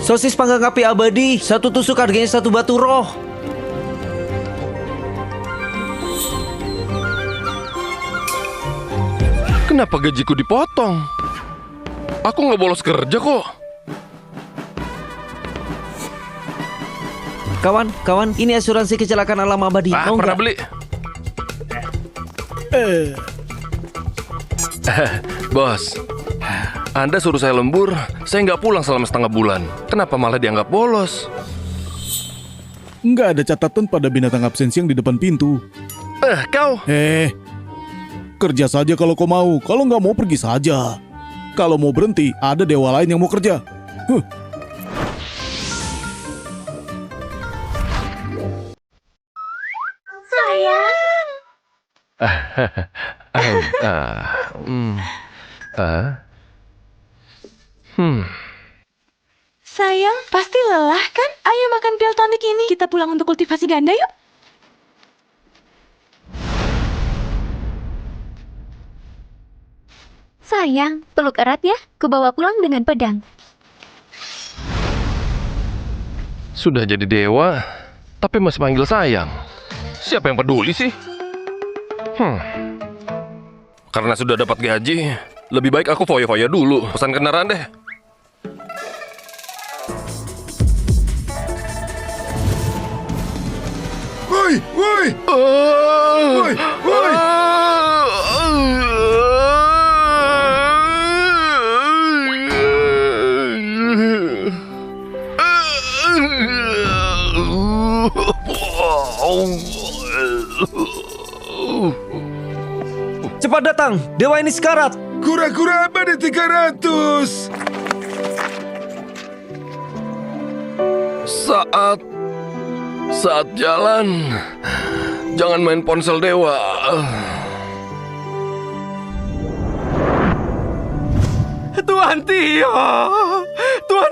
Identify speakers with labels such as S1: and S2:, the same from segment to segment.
S1: Sosis panggang api abadi, satu tusuk harganya satu batu roh.
S2: Kenapa gajiku dipotong? Aku nggak bolos kerja kok.
S1: Kawan, ini asuransi kecelakaan alam abadi. Mau
S2: Pernah
S1: nggak?
S2: beli. Bos, Anda suruh saya lembur, saya nggak pulang selama setengah bulan. Kenapa malah dianggap bolos?
S3: Nggak ada catatan pada binatang absensi yang di depan pintu.
S2: Kau?
S3: Kerja saja kalau kau mau. Kalau nggak mau pergi saja. Kalau mau berhenti, ada dewa lain yang mau kerja.
S4: Sayang, pasti lelah kan? Ayo makan pil tonik ini. Kita pulang untuk kultivasi ganda yuk.
S5: Sayang, peluk erat ya. Kubawa pulang dengan pedang.
S2: Sudah jadi dewa, tapi masih panggil sayang. Siapa yang peduli sih? Karena sudah dapat gaji, lebih baik aku foya-foya dulu. Pesan kendaraan deh.
S6: Woi, woi!
S2: Woi,
S6: woi!
S1: Cepat datang, dewa ini sekarat.
S6: Kura-kura abadi 300!
S2: Saat jalan, jangan main ponsel dewa.
S7: Tuan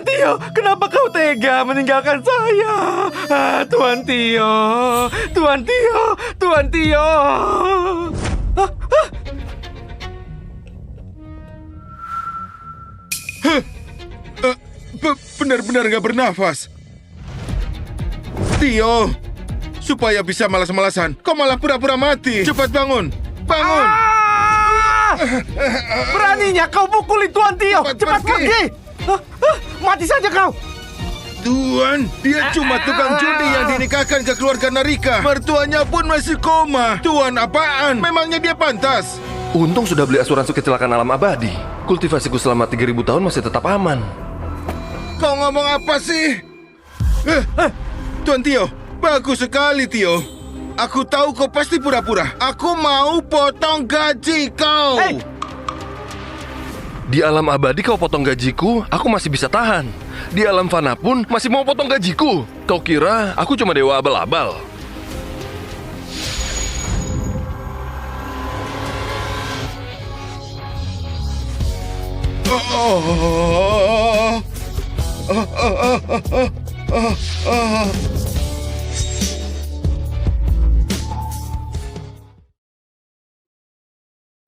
S7: Tio, kenapa kau tega meninggalkan saya? Tuan Tio.
S6: Benar-benar nggak bernafas. Tio, supaya bisa malas-malasan, kau malah pura-pura mati. Cepat bangun, bangun!
S7: Beraninya kau pukuli Tuan Tio. Cepat pergi. Mati saja kau.
S6: Tuan, dia cuma tukang judi yang dinikahkan ke keluarga Narika. Mertuanya pun masih koma. Tuan apaan? Memangnya dia pantas?
S2: Untung sudah beli asuransi kecelakaan alam abadi. Kultivasiku selama 3000 tahun masih tetap aman.
S6: Kau ngomong apa sih? Tuan Tio, bagus sekali Tio. Aku tahu kau pasti pura-pura. Aku mau potong gaji kau.
S2: Di alam abadi kau potong gajiku, aku masih bisa tahan. Di alam fana pun masih mau potong gajiku. Kau kira aku cuma dewa abal-abal?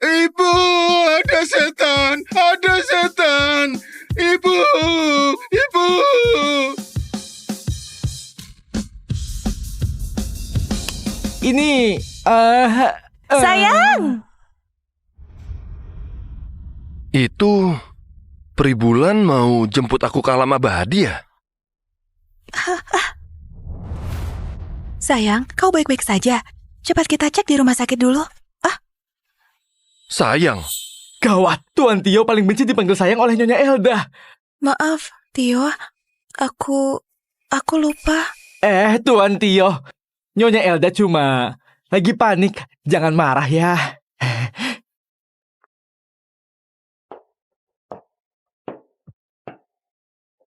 S6: Ibu, ada setan, ada setan. Ibu, ibu.
S1: Ini,
S4: Sayang!
S2: Itu Peribulan mau jemput aku ke alam abadi ya?
S4: Sayang, kau baik-baik saja. Cepat kita cek di rumah sakit dulu.
S2: Sayang,
S7: Gawat, Tuan Tio paling benci dipanggil sayang oleh Nyonya Elda.
S4: Maaf, Tio. Aku lupa.
S7: Tuan Tio, Nyonya Elda cuma lagi panik. Jangan marah ya.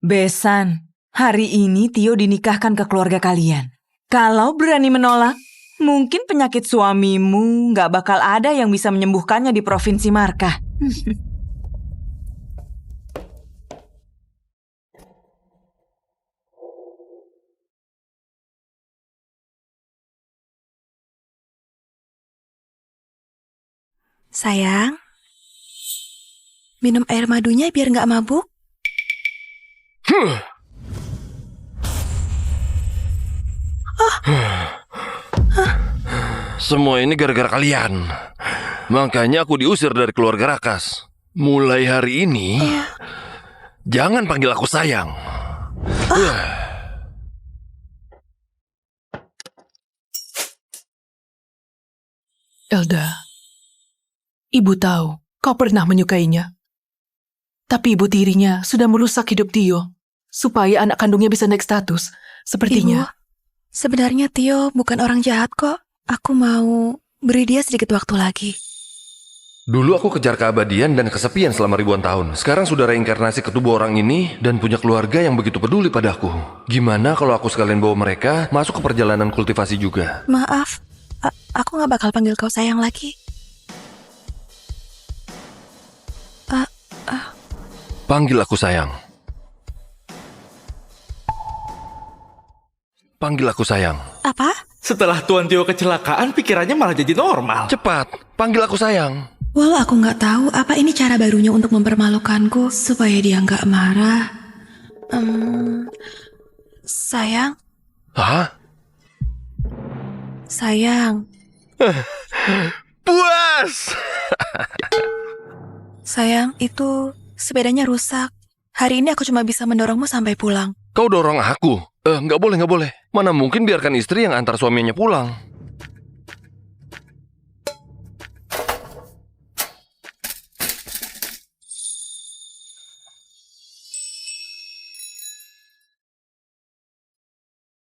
S8: Besan, hari ini Tio dinikahkan ke keluarga kalian. Kalau berani menolak, mungkin penyakit suamimu nggak bakal ada yang bisa menyembuhkannya di Provinsi Markah.
S4: Sayang, minum air madunya biar nggak mabuk.
S2: Semua ini gara-gara kalian. Makanya aku diusir dari keluarga Rakas. Mulai hari ini, jangan panggil aku sayang.
S9: Elda, ibu tahu kau pernah menyukainya. Tapi ibu tirinya sudah merusak hidup Tio, supaya anak kandungnya bisa naik status. Sepertinya.
S10: Ibu, sebenarnya Tio bukan orang jahat kok. Aku mau beri dia sedikit waktu lagi.
S2: Dulu aku kejar keabadian dan kesepian selama ribuan tahun. Sekarang sudah reinkarnasi ke tubuh orang ini dan punya keluarga yang begitu peduli padaku. Gimana kalau aku sekalian bawa mereka masuk ke perjalanan kultivasi juga?
S10: Maaf, aku gak bakal panggil kau sayang lagi.
S2: Panggil aku sayang. Panggil aku sayang.
S10: Apa?
S7: Setelah Tuan Tio kecelakaan, pikirannya malah jadi normal.
S2: Cepat, panggil aku sayang.
S10: Walau aku gak tahu apa ini cara barunya untuk mempermalukanku supaya dia gak marah. Sayang.
S2: Hah?
S10: Sayang.
S2: Puas!
S10: Sayang, itu sepedanya rusak. Hari ini aku cuma bisa mendorongmu sampai pulang.
S2: Kau dorong aku? Nggak boleh, nggak boleh. Mana mungkin biarkan istri yang antar suaminya pulang.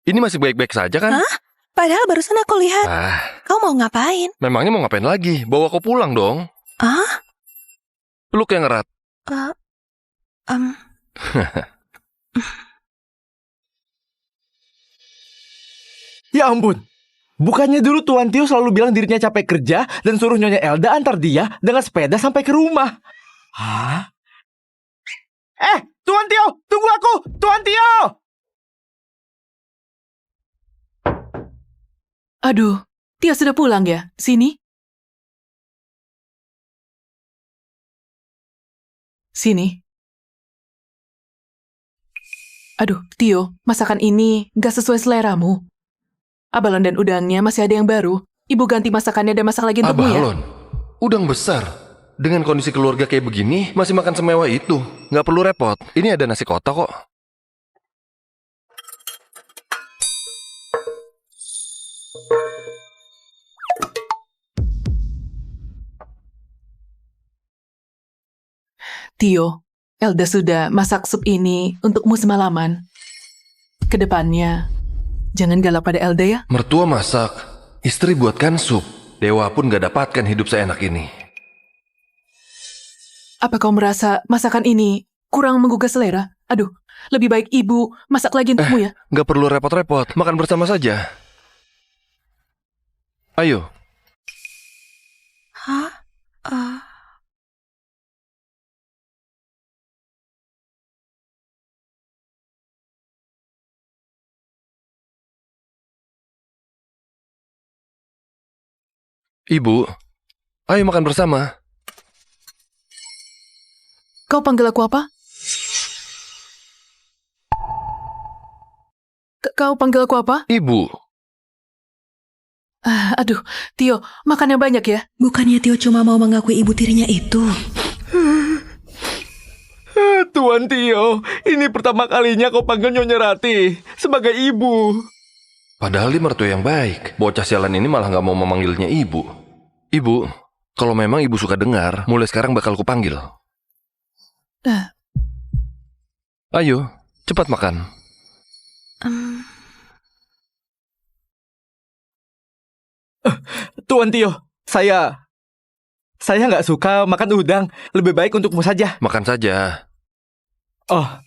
S2: Ini masih baik-baik saja kan?
S10: Hah? Padahal barusan aku lihat. Kau mau ngapain?
S2: Memangnya mau ngapain lagi? Bawa kau pulang dong. Peluk yang erat.
S7: Ya ampun, bukannya dulu Tuan Tio selalu bilang dirinya capek kerja dan suruh Nyonya Elda antar dia dengan sepeda sampai ke rumah. Hah? Tuan Tio, tunggu aku! Tuan Tio!
S9: Aduh, Tio sudah pulang ya? Sini. Sini. Aduh, Tio, masakan ini gak sesuai seleramu. Abalon dan udangnya masih ada yang baru. Ibu ganti masakannya dan masak lagi untukmu ya.
S2: Abalon? Udang besar? Dengan kondisi keluarga kayak begini, masih makan semewah itu. Nggak perlu repot. Ini ada nasi kotak kok.
S9: Tio, Elda sudah masak sup ini untukmu semalaman. Kedepannya, jangan galak pada Elda ya.
S2: Mertua masak, istri buatkan sup. Dewa pun gak dapatkan hidup seenak ini.
S9: Apa kau merasa masakan ini kurang menggugah selera? Aduh, lebih baik ibu masak lagi untukmu ya.
S2: Gak perlu repot-repot, makan bersama saja. Ayo.
S10: Hah?
S2: Ibu, ayo makan bersama.
S9: Kau panggil aku apa? Kau panggil aku apa?
S2: Ibu.
S9: Aduh, Tio, makan yang banyak ya.
S10: Bukannya Tio cuma mau mengakui ibu tirinya itu.
S7: Tuan Tio, ini pertama kalinya kau panggil Nyonya Rati sebagai ibu.
S2: Padahal dia mertua yang baik. Bocah sialan ini malah gak mau memanggilnya ibu. Ibu, kalau memang ibu suka dengar, mulai sekarang bakal kupanggil. Ayo, cepat makan.
S7: Tuan Tio, saya nggak suka makan udang. Lebih baik untukmu saja.
S2: Makan saja.
S7: Oh.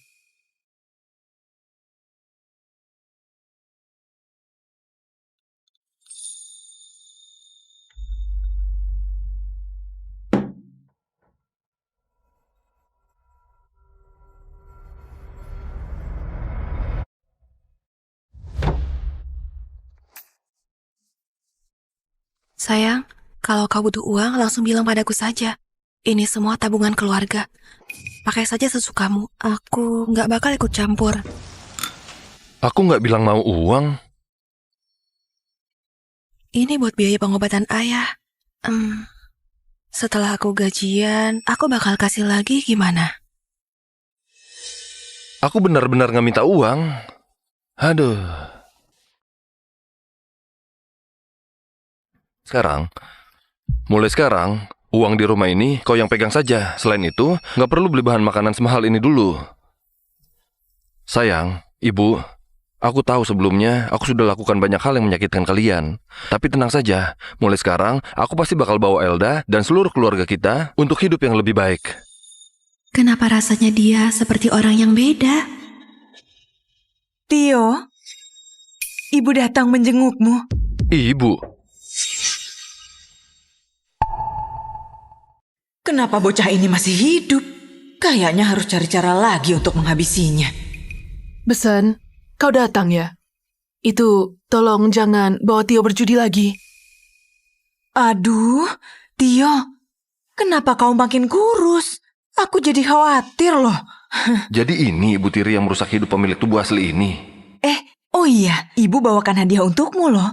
S10: Sayang, kalau kau butuh uang, langsung bilang padaku saja. Ini semua tabungan keluarga. Pakai saja sesukamu. Aku nggak bakal ikut campur.
S2: Aku nggak bilang mau uang.
S10: Ini buat biaya pengobatan ayah. Setelah aku gajian, aku bakal kasih lagi gimana?
S2: Aku benar-benar nggak minta uang. Aduh. Mulai sekarang, uang di rumah ini kau yang pegang saja. Selain itu, nggak perlu beli bahan makanan semahal ini dulu. Sayang, ibu, aku tahu sebelumnya aku sudah lakukan banyak hal yang menyakitkan kalian. Tapi tenang saja, mulai sekarang aku pasti bakal bawa Elda dan seluruh keluarga kita untuk hidup yang lebih baik.
S10: Kenapa rasanya dia seperti orang yang beda?
S8: Tio, ibu datang menjengukmu.
S2: Ibu,
S8: Kenapa bocah ini masih hidup? Kayaknya harus cari cara lagi untuk menghabisinya.
S9: Besan, kau datang ya? Itu, tolong jangan bawa Tio berjudi lagi.
S8: Aduh, Tio, kenapa kau makin kurus? Aku jadi khawatir loh.
S2: jadi ini Ibu Tiri yang merusak hidup pemilik tubuh asli ini.
S8: Oh iya, ibu bawakan hadiah untukmu loh.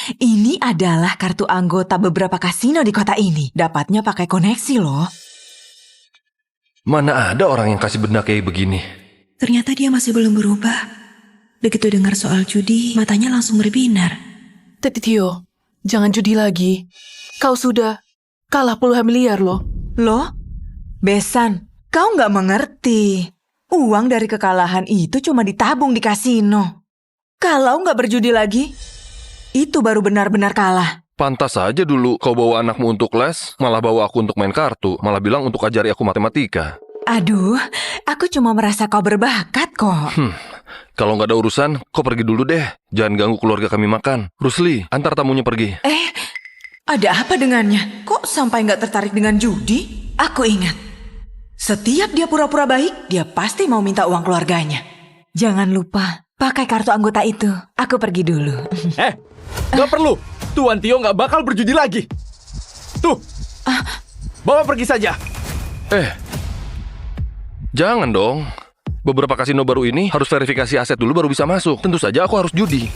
S8: Ini adalah kartu anggota beberapa kasino di kota ini. Dapatnya pakai koneksi loh.
S2: Mana ada orang yang kasih benda kayak begini?
S10: Ternyata dia masih belum berubah. Begitu dengar soal judi, matanya langsung berbinar.
S9: Tio, jangan judi lagi. Kau sudah kalah puluhan miliar loh.
S8: Loh? Besan, kau nggak mengerti. Uang dari kekalahan itu cuma ditabung di kasino. Kalau nggak berjudi lagi, itu baru benar-benar kalah.
S2: Pantas saja dulu kau bawa anakmu untuk les, malah bawa aku untuk main kartu, malah bilang untuk ajari aku matematika.
S8: Aduh, aku cuma merasa kau berbakat kok.
S2: Kalau nggak ada urusan, kau pergi dulu deh. Jangan ganggu keluarga kami makan. Rusli, antar tamunya pergi.
S8: Ada apa dengannya? Kok sampai nggak tertarik dengan judi? Aku ingat, setiap dia pura-pura baik, dia pasti mau minta uang keluarganya. Jangan lupa, pakai kartu anggota itu. Aku pergi dulu.
S7: Nggak perlu. Tuan Tio nggak bakal berjudi lagi. Tuh, bawa pergi saja.
S2: Jangan dong. Beberapa kasino baru ini harus verifikasi aset dulu baru bisa masuk. Tentu saja aku harus judi.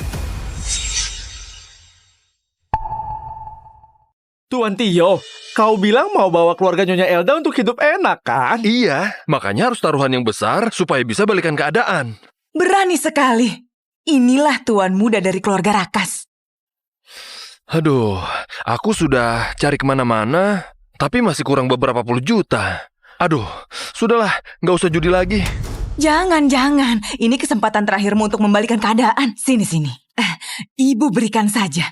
S7: Tuan Tio, kau bilang mau bawa keluarga Nyonya Elda untuk hidup enak kan?
S2: Iya, makanya harus taruhan yang besar supaya bisa balikan keadaan.
S8: Berani sekali. Inilah tuan muda dari keluarga Rakas.
S2: Aduh, aku sudah cari kemana-mana, tapi masih kurang beberapa puluh juta. Aduh, sudahlah, nggak usah judi lagi.
S8: Jangan. Ini kesempatan terakhirmu untuk membalikan keadaan. Sini. Ibu berikan saja.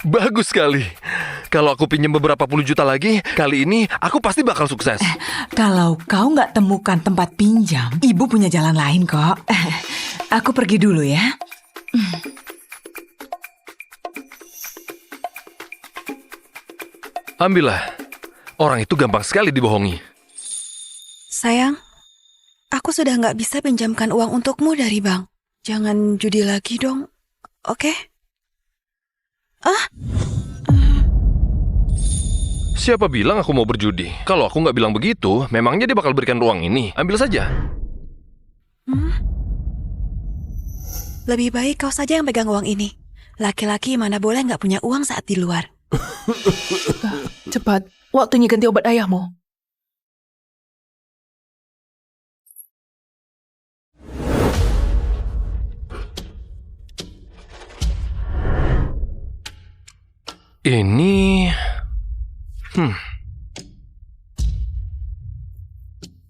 S2: Bagus sekali. Kalau aku pinjam beberapa puluh juta lagi, kali ini aku pasti bakal sukses.
S8: Kalau kau nggak temukan tempat pinjam, ibu punya jalan lain kok. Aku pergi dulu ya.
S2: Ambillah. Orang itu gampang sekali dibohongi.
S10: Sayang, aku sudah nggak bisa pinjamkan uang untukmu dari bank. Jangan judi lagi dong, oke?
S2: Siapa bilang aku mau berjudi? Kalau aku nggak bilang begitu, memangnya dia bakal berikan uang ini? Ambil saja.
S10: Lebih baik kau saja yang pegang uang ini. Laki-laki mana boleh nggak punya uang saat di luar.
S9: Cepat, waktunya ganti obat ayahmu.
S2: Ini...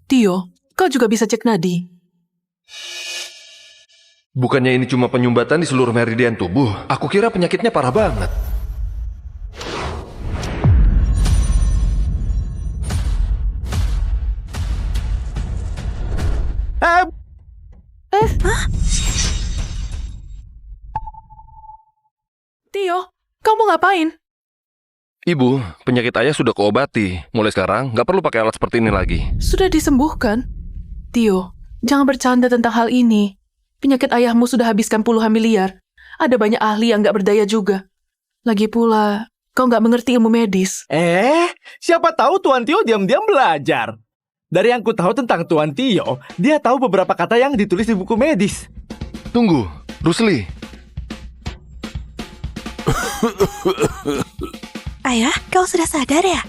S9: Tio, kau juga bisa cek nadi.
S2: Bukannya ini cuma penyumbatan di seluruh meridian tubuh. Aku kira penyakitnya parah banget.
S9: Tio, kau mau ngapain?
S2: Ibu, penyakit ayah sudah kuobati. Mulai sekarang, nggak perlu pakai alat seperti ini lagi.
S9: Sudah disembuhkan. Tio, jangan bercanda tentang hal ini. Penyakit ayahmu sudah habiskan puluhan miliar. Ada banyak ahli yang nggak berdaya juga. Lagi pula, kau nggak mengerti ilmu medis.
S7: Siapa tahu Tuan Tio diam-diam belajar. Dari yang ku tahu tentang Tuan Tio, dia tahu beberapa kata yang ditulis di buku medis.
S2: Tunggu, Rusli.
S10: Ayah, kau sudah sadar ya?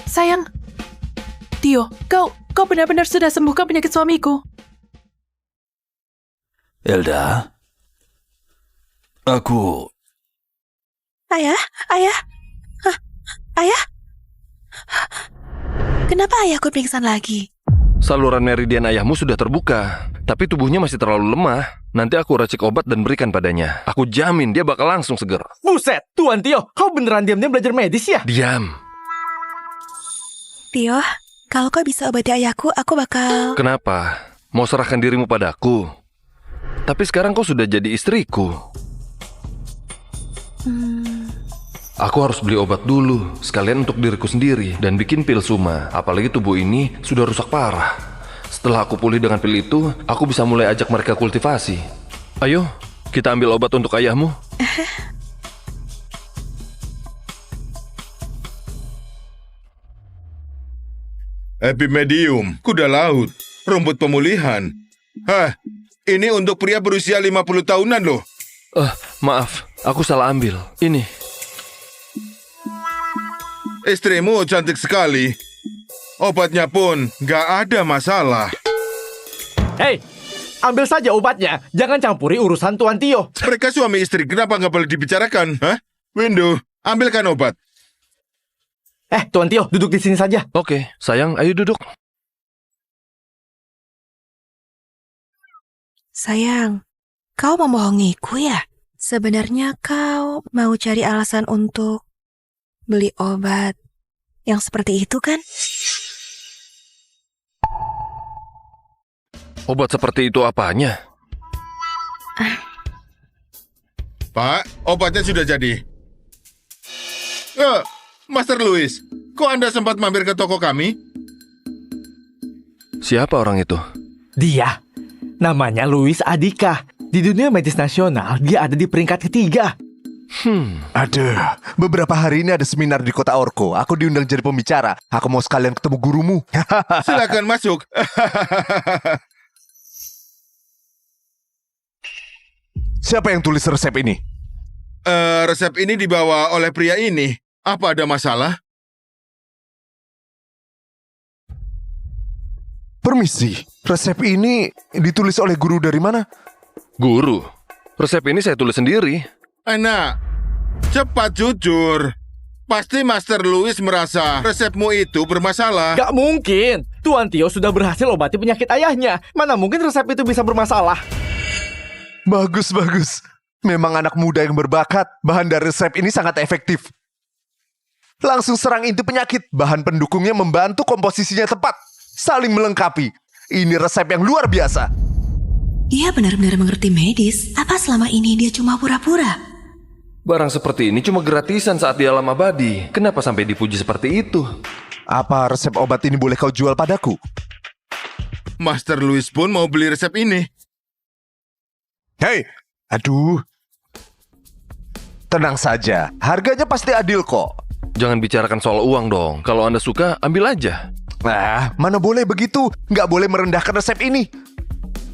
S9: Sayang. Tio, kau benar-benar sudah sembuhkan penyakit suamiku.
S11: Elda, aku...
S10: Ayah? Hah? Ayah? Kenapa ayahku pingsan lagi?
S2: Saluran meridian ayahmu sudah terbuka, tapi tubuhnya masih terlalu lemah. Nanti aku racik obat dan berikan padanya. Aku jamin dia bakal langsung seger.
S7: Buset, Tuan Tio, kau beneran diam-diam belajar medis ya?
S2: Diam.
S10: Tio, kalau kau bisa obati ayahku, aku bakal...
S2: Kenapa? Mau serahkan dirimu padaku? Tapi sekarang kau sudah jadi istriku. Aku harus beli obat dulu, sekalian untuk diriku sendiri, dan bikin pil Suma. Apalagi tubuh ini sudah rusak parah. Setelah aku pulih dengan pil itu, aku bisa mulai ajak mereka kultivasi. Ayo, kita ambil obat untuk ayahmu.
S6: Epimedium, kuda laut, rumput pemulihan. Hah, ini untuk pria berusia 50 tahunan loh.
S2: Maaf, aku salah ambil. Ini.
S6: Istrimu cantik sekali. Obatnya pun nggak ada masalah.
S7: Hei, ambil saja obatnya. Jangan campuri urusan Tuan Tio.
S6: Mereka suami istri, kenapa nggak boleh dibicarakan? Hah? Windu, ambilkan obat.
S7: Tuan Tio, duduk di sini saja.
S2: Oke, sayang, ayo duduk.
S10: Sayang, kau membohongiku ya? Sebenarnya kau mau cari alasan untuk beli obat yang seperti itu kan?
S2: Obat seperti itu apanya?
S6: Pak, obatnya sudah jadi. Master Louis, kok Anda sempat mampir ke toko kami?
S2: Siapa orang itu?
S7: Dia, namanya Louis Adika. Di dunia medis nasional, dia ada di peringkat ketiga.
S12: Aduh, beberapa hari ini ada seminar di kota Orko. Aku diundang jadi pembicara. Aku mau sekalian ketemu gurumu.
S6: Silakan masuk.
S12: Siapa yang tulis resep ini?
S6: Resep ini dibawa oleh pria ini. Apa ada masalah?
S12: Permisi, resep ini ditulis oleh guru dari mana?
S2: Guru? Resep ini saya tulis sendiri.
S6: Enak, cepat jujur. Pasti Master Louis merasa resepmu itu bermasalah.
S7: Gak mungkin. Tuan Tio sudah berhasil obati penyakit ayahnya. Mana mungkin resep itu bisa bermasalah?
S12: Bagus. Memang anak muda yang berbakat. Bahan dari resep ini sangat efektif. Langsung serang inti penyakit. Bahan pendukungnya membantu komposisinya tepat. Saling melengkapi. Ini resep yang luar biasa.
S10: Dia benar-benar mengerti medis. Apa selama ini dia cuma pura-pura?
S2: Barang seperti ini cuma gratisan saat di alam abadi. Kenapa sampai dipuji seperti itu?
S12: Apa resep obat ini boleh kau jual padaku?
S6: Master Louis pun mau beli resep ini.
S12: Hei, aduh. Tenang saja, harganya pasti adil kok.
S2: Jangan bicarakan soal uang dong. Kalau Anda suka, ambil aja.
S12: Nah, mana boleh begitu. Nggak boleh merendahkan resep ini.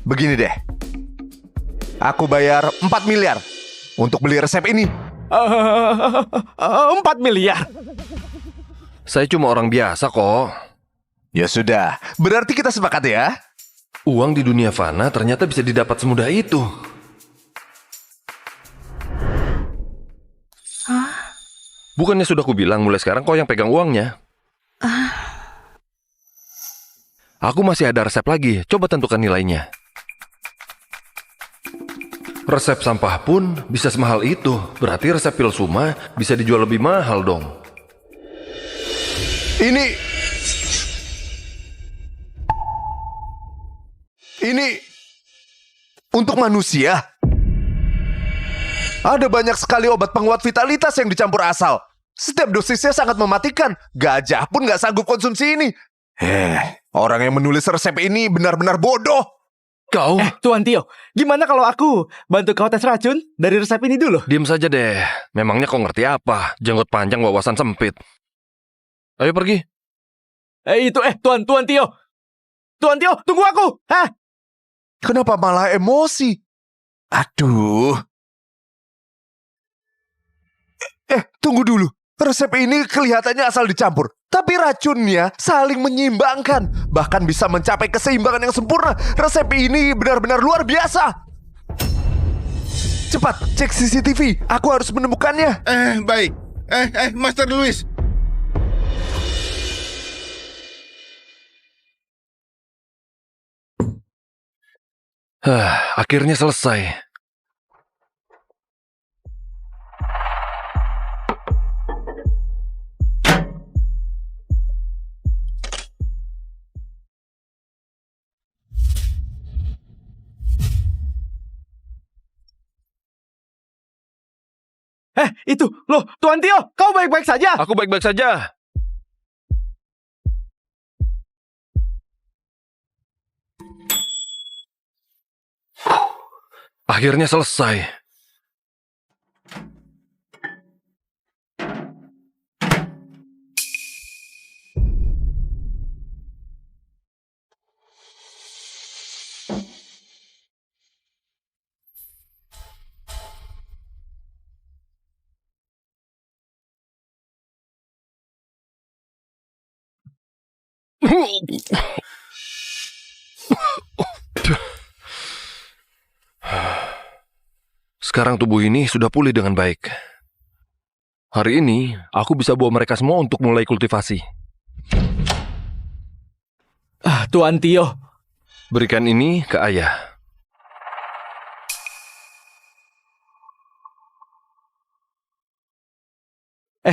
S12: Begini deh. Aku bayar 4 miliar untuk beli resep ini.
S7: 4 miliar?
S2: Saya cuma orang biasa kok.
S12: Ya sudah, berarti kita sepakat ya.
S2: Uang di dunia fana ternyata bisa didapat semudah itu. Bukannya sudah kubilang mulai sekarang kau yang pegang uangnya. Aku masih ada resep lagi, coba tentukan nilainya. Resep sampah pun bisa semahal itu. Berarti resep pil Suma bisa dijual lebih mahal dong.
S12: Ini untuk manusia. Ada banyak sekali obat penguat vitalitas yang dicampur asal. Setiap dosisnya sangat mematikan. Gajah pun nggak sanggup konsumsi ini. Orang yang menulis resep ini benar-benar bodoh.
S2: Kau?
S7: Tuan Tio, gimana kalau aku bantu kau tes racun dari resep ini dulu?
S2: Diam saja deh. Memangnya kau ngerti apa? Jenggot panjang, wawasan sempit. Ayo pergi.
S7: Tuan Tio. Tuan Tio, tunggu aku.
S12: Kenapa malah emosi? Aduh. Tunggu dulu. Resep ini kelihatannya asal dicampur. Tapi racunnya saling menyeimbangkan. Bahkan bisa mencapai keseimbangan yang sempurna. Resep ini benar-benar luar biasa. Cepat, cek CCTV. Aku harus menemukannya.
S6: Baik. Master Louis.
S2: Akhirnya selesai.
S7: Itu, loh, Tuan Tio, kau baik-baik saja?
S2: Aku baik-baik saja. Akhirnya selesai. Sekarang tubuh ini sudah pulih dengan baik. Hari ini, aku bisa bawa mereka semua untuk mulai kultivasi.
S7: Tuan Tio.
S2: Berikan ini ke ayah.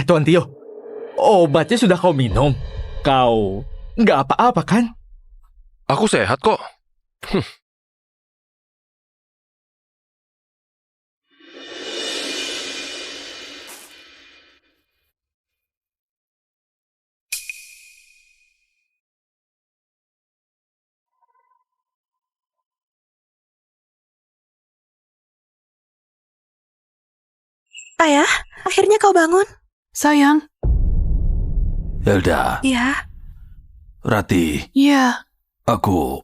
S7: Tuan Tio, obatnya sudah kau minum. Kau nggak apa-apa kan?
S2: Aku sehat kok.
S10: Ayah, akhirnya kau bangun.
S9: Sayang.
S11: Elda.
S10: Iya.
S11: Rati.
S9: Iya.
S11: Aku...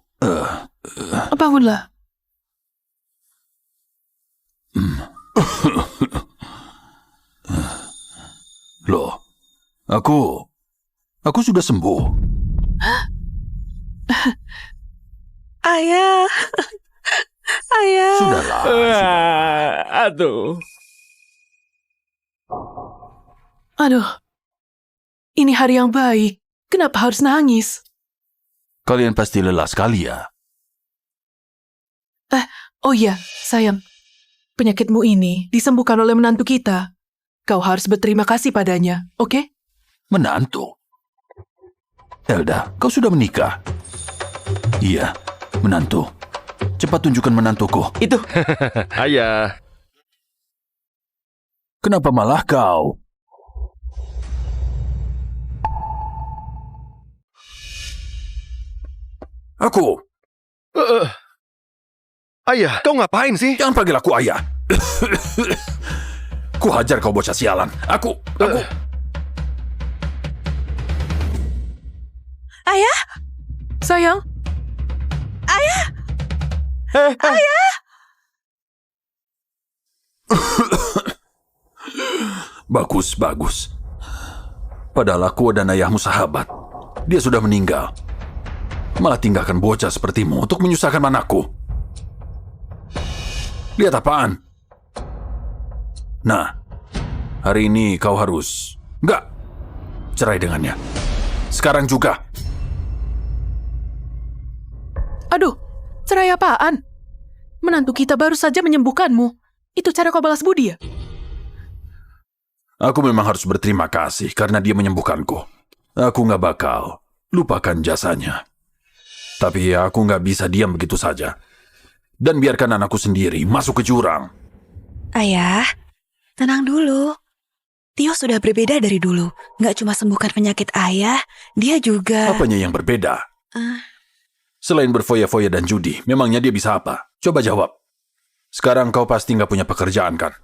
S9: Bangunlah.
S11: Loh, aku sudah sembuh.
S10: Ayah. Ayah.
S11: Sudahlah.
S7: Aduh.
S9: Aduh. Ini hari yang baik. Kenapa harus nangis?
S11: Kalian pasti lelah sekali ya.
S9: Oh iya, sayang. Penyakitmu ini disembuhkan oleh menantu kita. Kau harus berterima kasih padanya, oke?
S11: Menantu? Elda, kau sudah menikah? Iya, menantu. Cepat tunjukkan menantuku.
S7: Itu.
S2: Ayah.
S11: Kenapa malah kau? Aku.
S2: Ayah, kau ngapain sih?
S11: Jangan panggil aku ayah. Ku hajar kau bocah sialan. Aku.
S10: Ayah.
S9: Sayang.
S10: Ayah.
S7: Ayah.
S11: Bagus, bagus. Padahal aku dan ayahmu sahabat. Dia sudah meninggal. Malah tinggalkan bocah sepertimu untuk menyusahkan anakku. Lihat apaan? Nah, hari ini kau harus... Enggak. Cerai dengannya. Sekarang juga.
S9: Aduh, cerai apaan? Menantu kita baru saja menyembuhkanmu. Itu cara kau balas budi ya?
S11: Aku memang harus berterima kasih karena dia menyembuhkanku. Aku nggak bakal lupakan jasanya. Tapi ya, aku nggak bisa diam begitu saja. Dan biarkan anakku sendiri masuk ke jurang.
S10: Ayah, tenang dulu. Tio sudah berbeda dari dulu. Nggak cuma sembuhkan penyakit ayah, dia juga...
S11: Apanya yang berbeda? Selain berfoya-foya dan judi, memangnya dia bisa apa? Coba jawab. Sekarang kau pasti nggak punya pekerjaan, kan?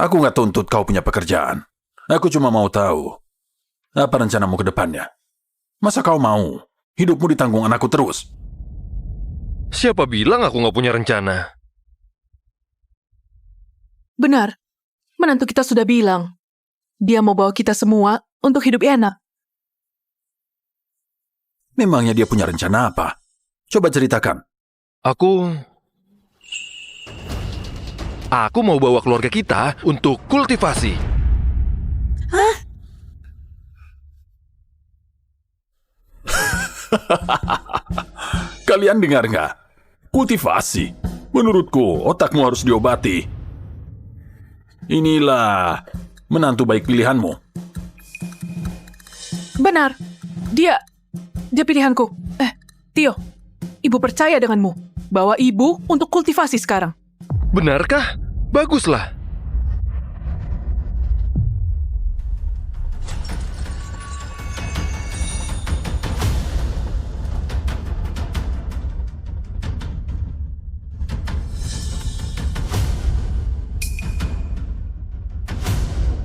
S11: Aku nggak tuntut kau punya pekerjaan. Aku cuma mau tahu, apa rencanamu ke depannya? Masa kau mau hidupmu ditanggung anakku terus?
S2: Siapa bilang aku nggak punya rencana?
S9: Benar. Menantu kita sudah bilang. Dia mau bawa kita semua untuk hidup enak.
S11: Memangnya dia punya rencana apa? Coba ceritakan.
S2: Aku mau bawa keluarga kita untuk kultivasi.
S10: Hah?
S11: Kalian dengar nggak? Kultivasi. Menurutku, otakmu harus diobati. Inilah menantu baik pilihanmu.
S9: Benar. Dia pilihanku. Tio, ibu percaya denganmu. Bawa ibu untuk kultivasi sekarang.
S2: Benarkah? Baguslah.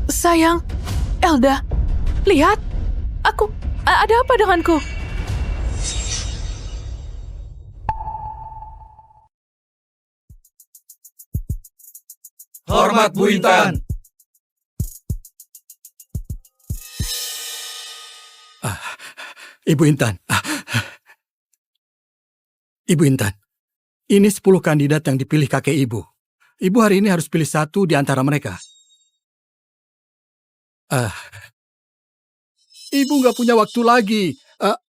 S9: Sayang, Elda, lihat. Ada apa denganku?
S13: Hormat Bu Intan.
S14: Ibu Intan. Ibu Intan, ini 10 kandidat yang dipilih kakek ibu. Ibu hari ini harus pilih satu di antara mereka. Ibu nggak punya waktu lagi.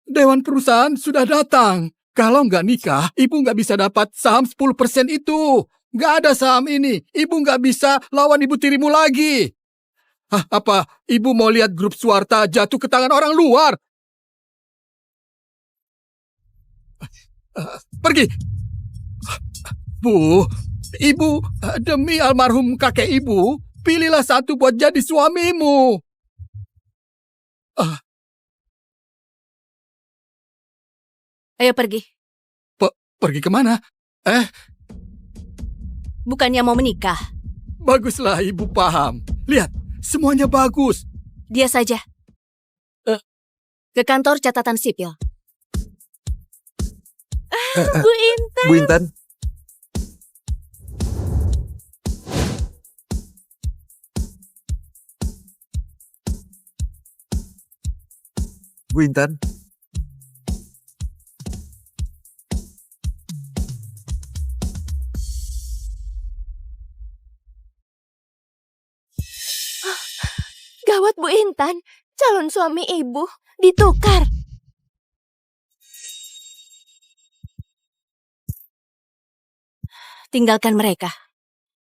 S14: Dewan perusahaan sudah datang. Kalau nggak nikah, ibu nggak bisa dapat saham 10% itu. Nggak ada saham ini. Ibu nggak bisa lawan ibu tirimu lagi. Apa ibu mau lihat grup Suwarta jatuh ke tangan orang luar? Pergi. Bu, ibu, demi almarhum kakek ibu, pilihlah satu buat jadi suamimu.
S15: Ayo pergi.
S14: Pergi kemana?
S15: Bukannya mau menikah.
S14: Baguslah ibu paham. Lihat, semuanya bagus.
S15: Dia saja. Ke kantor catatan sipil. Bu Intan.
S12: Bu Intan. Bu Intan.
S15: Gawat Bu Intan, calon suami ibu ditukar. Tinggalkan mereka.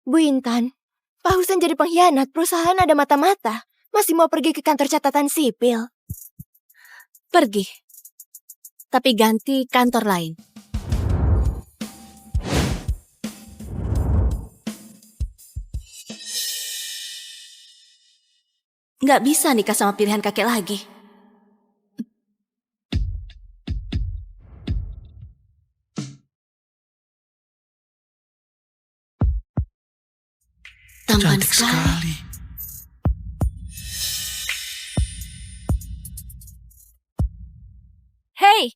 S15: Bu Intan, Pak Husen jadi pengkhianat, perusahaan ada mata-mata. Masih mau pergi ke kantor catatan sipil. Pergi. Tapi ganti kantor lain. Nggak bisa nikah sama pilihan kakek lagi. Tampan sekali. Hei,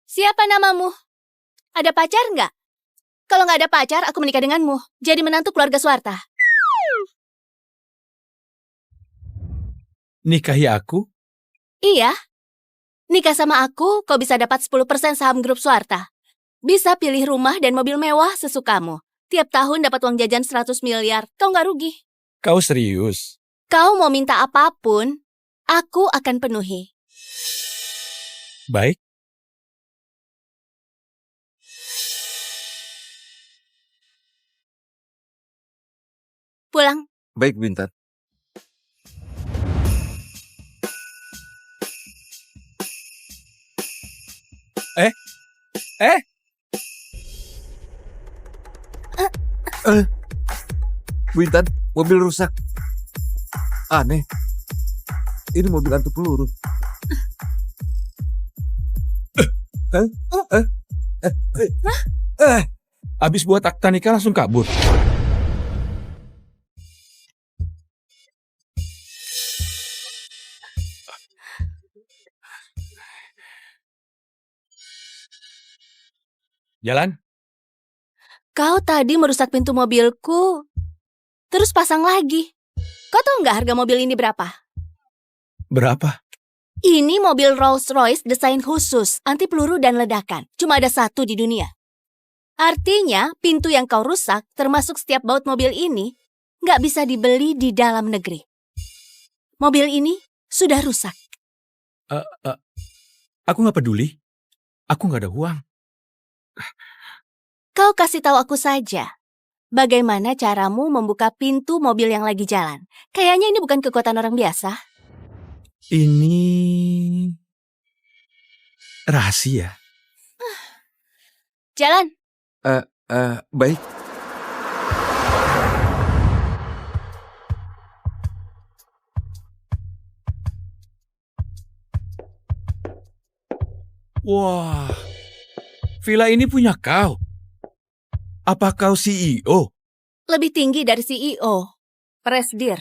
S15: siapa namamu? Ada pacar nggak? Kalau nggak ada pacar, aku menikah denganmu. Jadi menantu keluarga Suwarta.
S13: Nikahi aku?
S15: Iya. Nikah sama aku, kau bisa dapat 10% saham grup Suwarta. Bisa pilih rumah dan mobil mewah sesukamu. Tiap tahun dapat uang jajan 100 miliar. Kau nggak rugi.
S13: Kau serius?
S15: Kau mau minta apapun, aku akan penuhi.
S13: Baik.
S15: Pulang.
S12: Baik, Bu Intan. Bu Intan, mobil rusak. Aneh. Ini mobil anti peluru.
S13: Abis buat akta nikah langsung kabur. Jalan.
S15: Kau tadi merusak pintu mobilku. terus pasang lagi. Kau tahu nggak harga mobil ini berapa?
S13: Berapa?
S15: Ini mobil Rolls-Royce desain khusus, anti peluru dan ledakan. Cuma ada satu di dunia. Artinya, pintu yang kau rusak, termasuk setiap baut mobil ini, nggak bisa dibeli di dalam negeri. Mobil ini sudah rusak.
S13: Aku nggak peduli. Aku nggak ada uang.
S15: Kau kasih tahu aku saja. Bagaimana caramu membuka pintu mobil yang lagi jalan? Kayaknya ini bukan kekuatan orang biasa.
S13: Ini rahasia.
S15: Jalan.
S7: Baik.
S13: Wah, villa ini punya kau. Apa kau CEO?
S15: Lebih tinggi dari CEO. Presdir.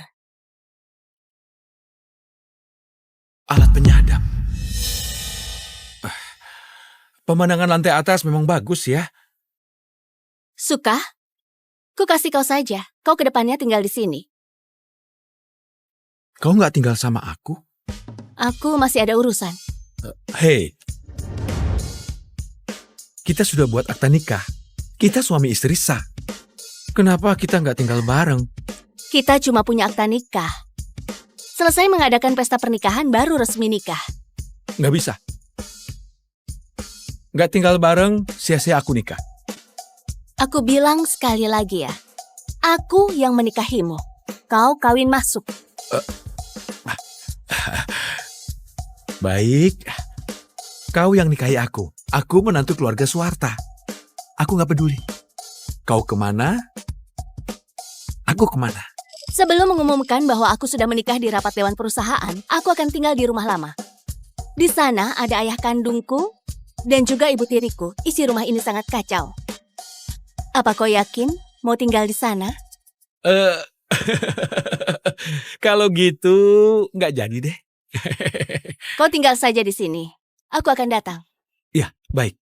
S13: Alat penyadap. Pemandangan lantai atas memang bagus ya.
S15: Suka? Ku kasih kau saja. Kau ke depannya tinggal di sini.
S13: Kau nggak tinggal sama aku?
S15: Aku masih ada urusan.
S13: Hei, kita sudah buat akta nikah. Kita suami istri sah. Kenapa kita nggak tinggal bareng?
S15: Kita cuma punya akta nikah. Selesai mengadakan pesta pernikahan baru resmi nikah.
S13: Nggak bisa. Nggak tinggal bareng, sia-sia aku nikah.
S15: Aku bilang sekali lagi ya. Aku yang menikahimu. Kau kawin masuk.
S13: Baik. Kau yang nikahi aku. Aku menantu keluarga Suwarta. Aku nggak peduli. Kau kemana? Aku kemana?
S15: Sebelum mengumumkan bahwa aku sudah menikah di rapat dewan perusahaan, aku akan tinggal di rumah lama. Di sana ada ayah kandungku dan juga ibu tiriku. Isi rumah ini sangat kacau. Apa kau yakin mau tinggal di sana?
S13: Kalau gitu nggak jadi deh.
S15: Kau tinggal saja di sini. Aku akan datang.
S13: Ya, baik.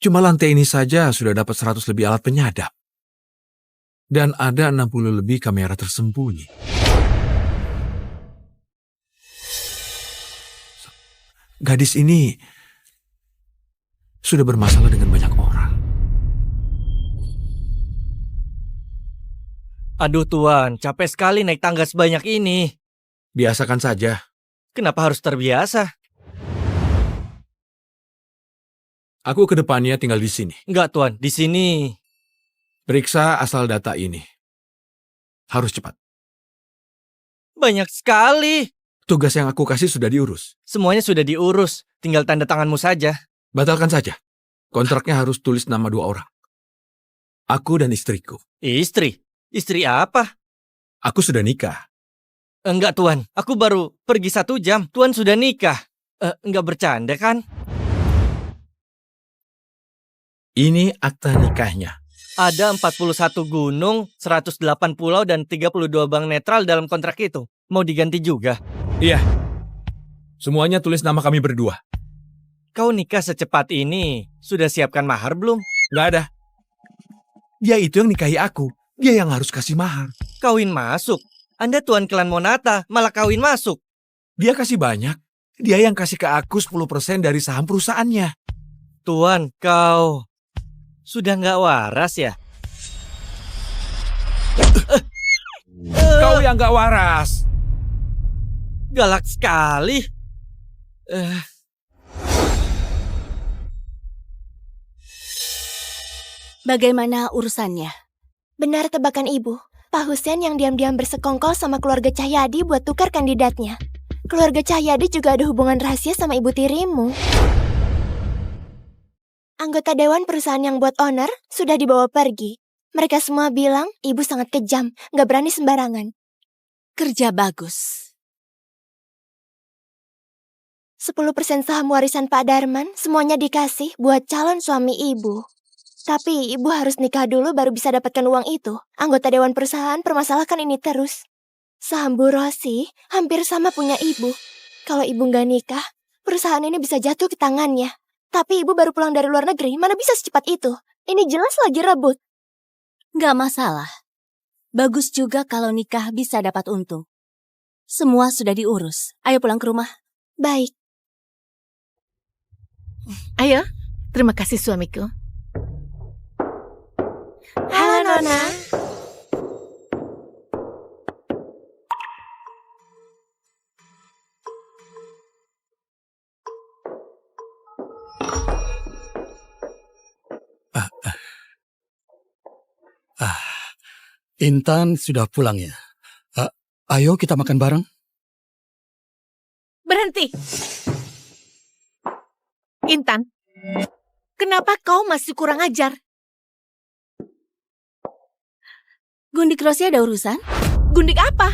S13: Cuma lantai ini saja sudah dapat 100 lebih alat penyadap. Dan ada 60 lebih kamera tersembunyi. Gadis ini sudah bermasalah dengan banyak orang.
S1: Aduh Tuan, capek sekali naik tangga sebanyak ini.
S13: Biasakan saja.
S1: Kenapa harus terbiasa?
S13: Aku ke depannya tinggal di sini.
S1: Enggak Tuan, di sini.
S13: Periksa asal data ini. Harus cepat.
S1: Banyak sekali.
S13: Tugas yang aku kasih sudah diurus.
S1: Semuanya sudah diurus, tinggal tanda tanganmu saja.
S13: Batalkan saja. Kontraknya harus tulis nama 2 orang. Aku dan istriku.
S1: Istri? Istri apa?
S13: Aku sudah nikah.
S1: Enggak Tuan, aku baru pergi 1 jam. Tuan sudah nikah. Enggak bercanda kan?
S13: Ini akta nikahnya.
S1: Ada 41 gunung, 108 pulau, dan 32 bank netral dalam kontrak itu. Mau diganti juga?
S13: Iya. Semuanya tulis nama kami berdua.
S1: Kau nikah secepat ini, sudah siapkan mahar belum?
S13: Nggak ada. Dia itu yang nikahi aku. Dia yang harus kasih mahar.
S1: Kawin masuk? Anda Tuan Klan Monata, malah kawin masuk.
S13: Dia kasih banyak. Dia yang kasih ke aku 10% dari saham perusahaannya.
S1: Tuan, kau sudah nggak waras ya?
S13: Kau yang nggak waras.
S1: Galak sekali.
S15: Bagaimana urusannya? Benar tebakan ibu. Pak Hussein yang diam-diam bersekongkol sama keluarga Cahyadi buat tukar kandidatnya. Keluarga Cahyadi juga ada hubungan rahasia sama ibu tirimu. Anggota dewan perusahaan yang buat owner sudah dibawa pergi. Mereka semua bilang ibu sangat kejam, gak berani sembarangan. Kerja bagus. 10% saham warisan Pak Darman semuanya dikasih buat calon suami ibu. Tapi ibu harus nikah dulu baru bisa dapatkan uang itu. Anggota dewan perusahaan permasalahkan ini terus. Saham Bu Rosi hampir sama punya ibu. Kalau ibu nggak nikah, perusahaan ini bisa jatuh ke tangannya. Tapi ibu baru pulang dari luar negeri, mana bisa secepat itu? Ini jelas lagi rebut.
S16: Nggak masalah. Bagus juga kalau nikah bisa dapat untung. Semua sudah diurus. Ayo pulang ke rumah.
S15: Baik.
S9: Ayo, terima kasih suamiku.
S15: Halo, Nona.
S14: Intan sudah pulang ya. Ayo kita makan bareng.
S17: Berhenti. Intan, kenapa kau masih kurang ajar?
S16: Gundik Rosi ada urusan?
S17: Gundik apa?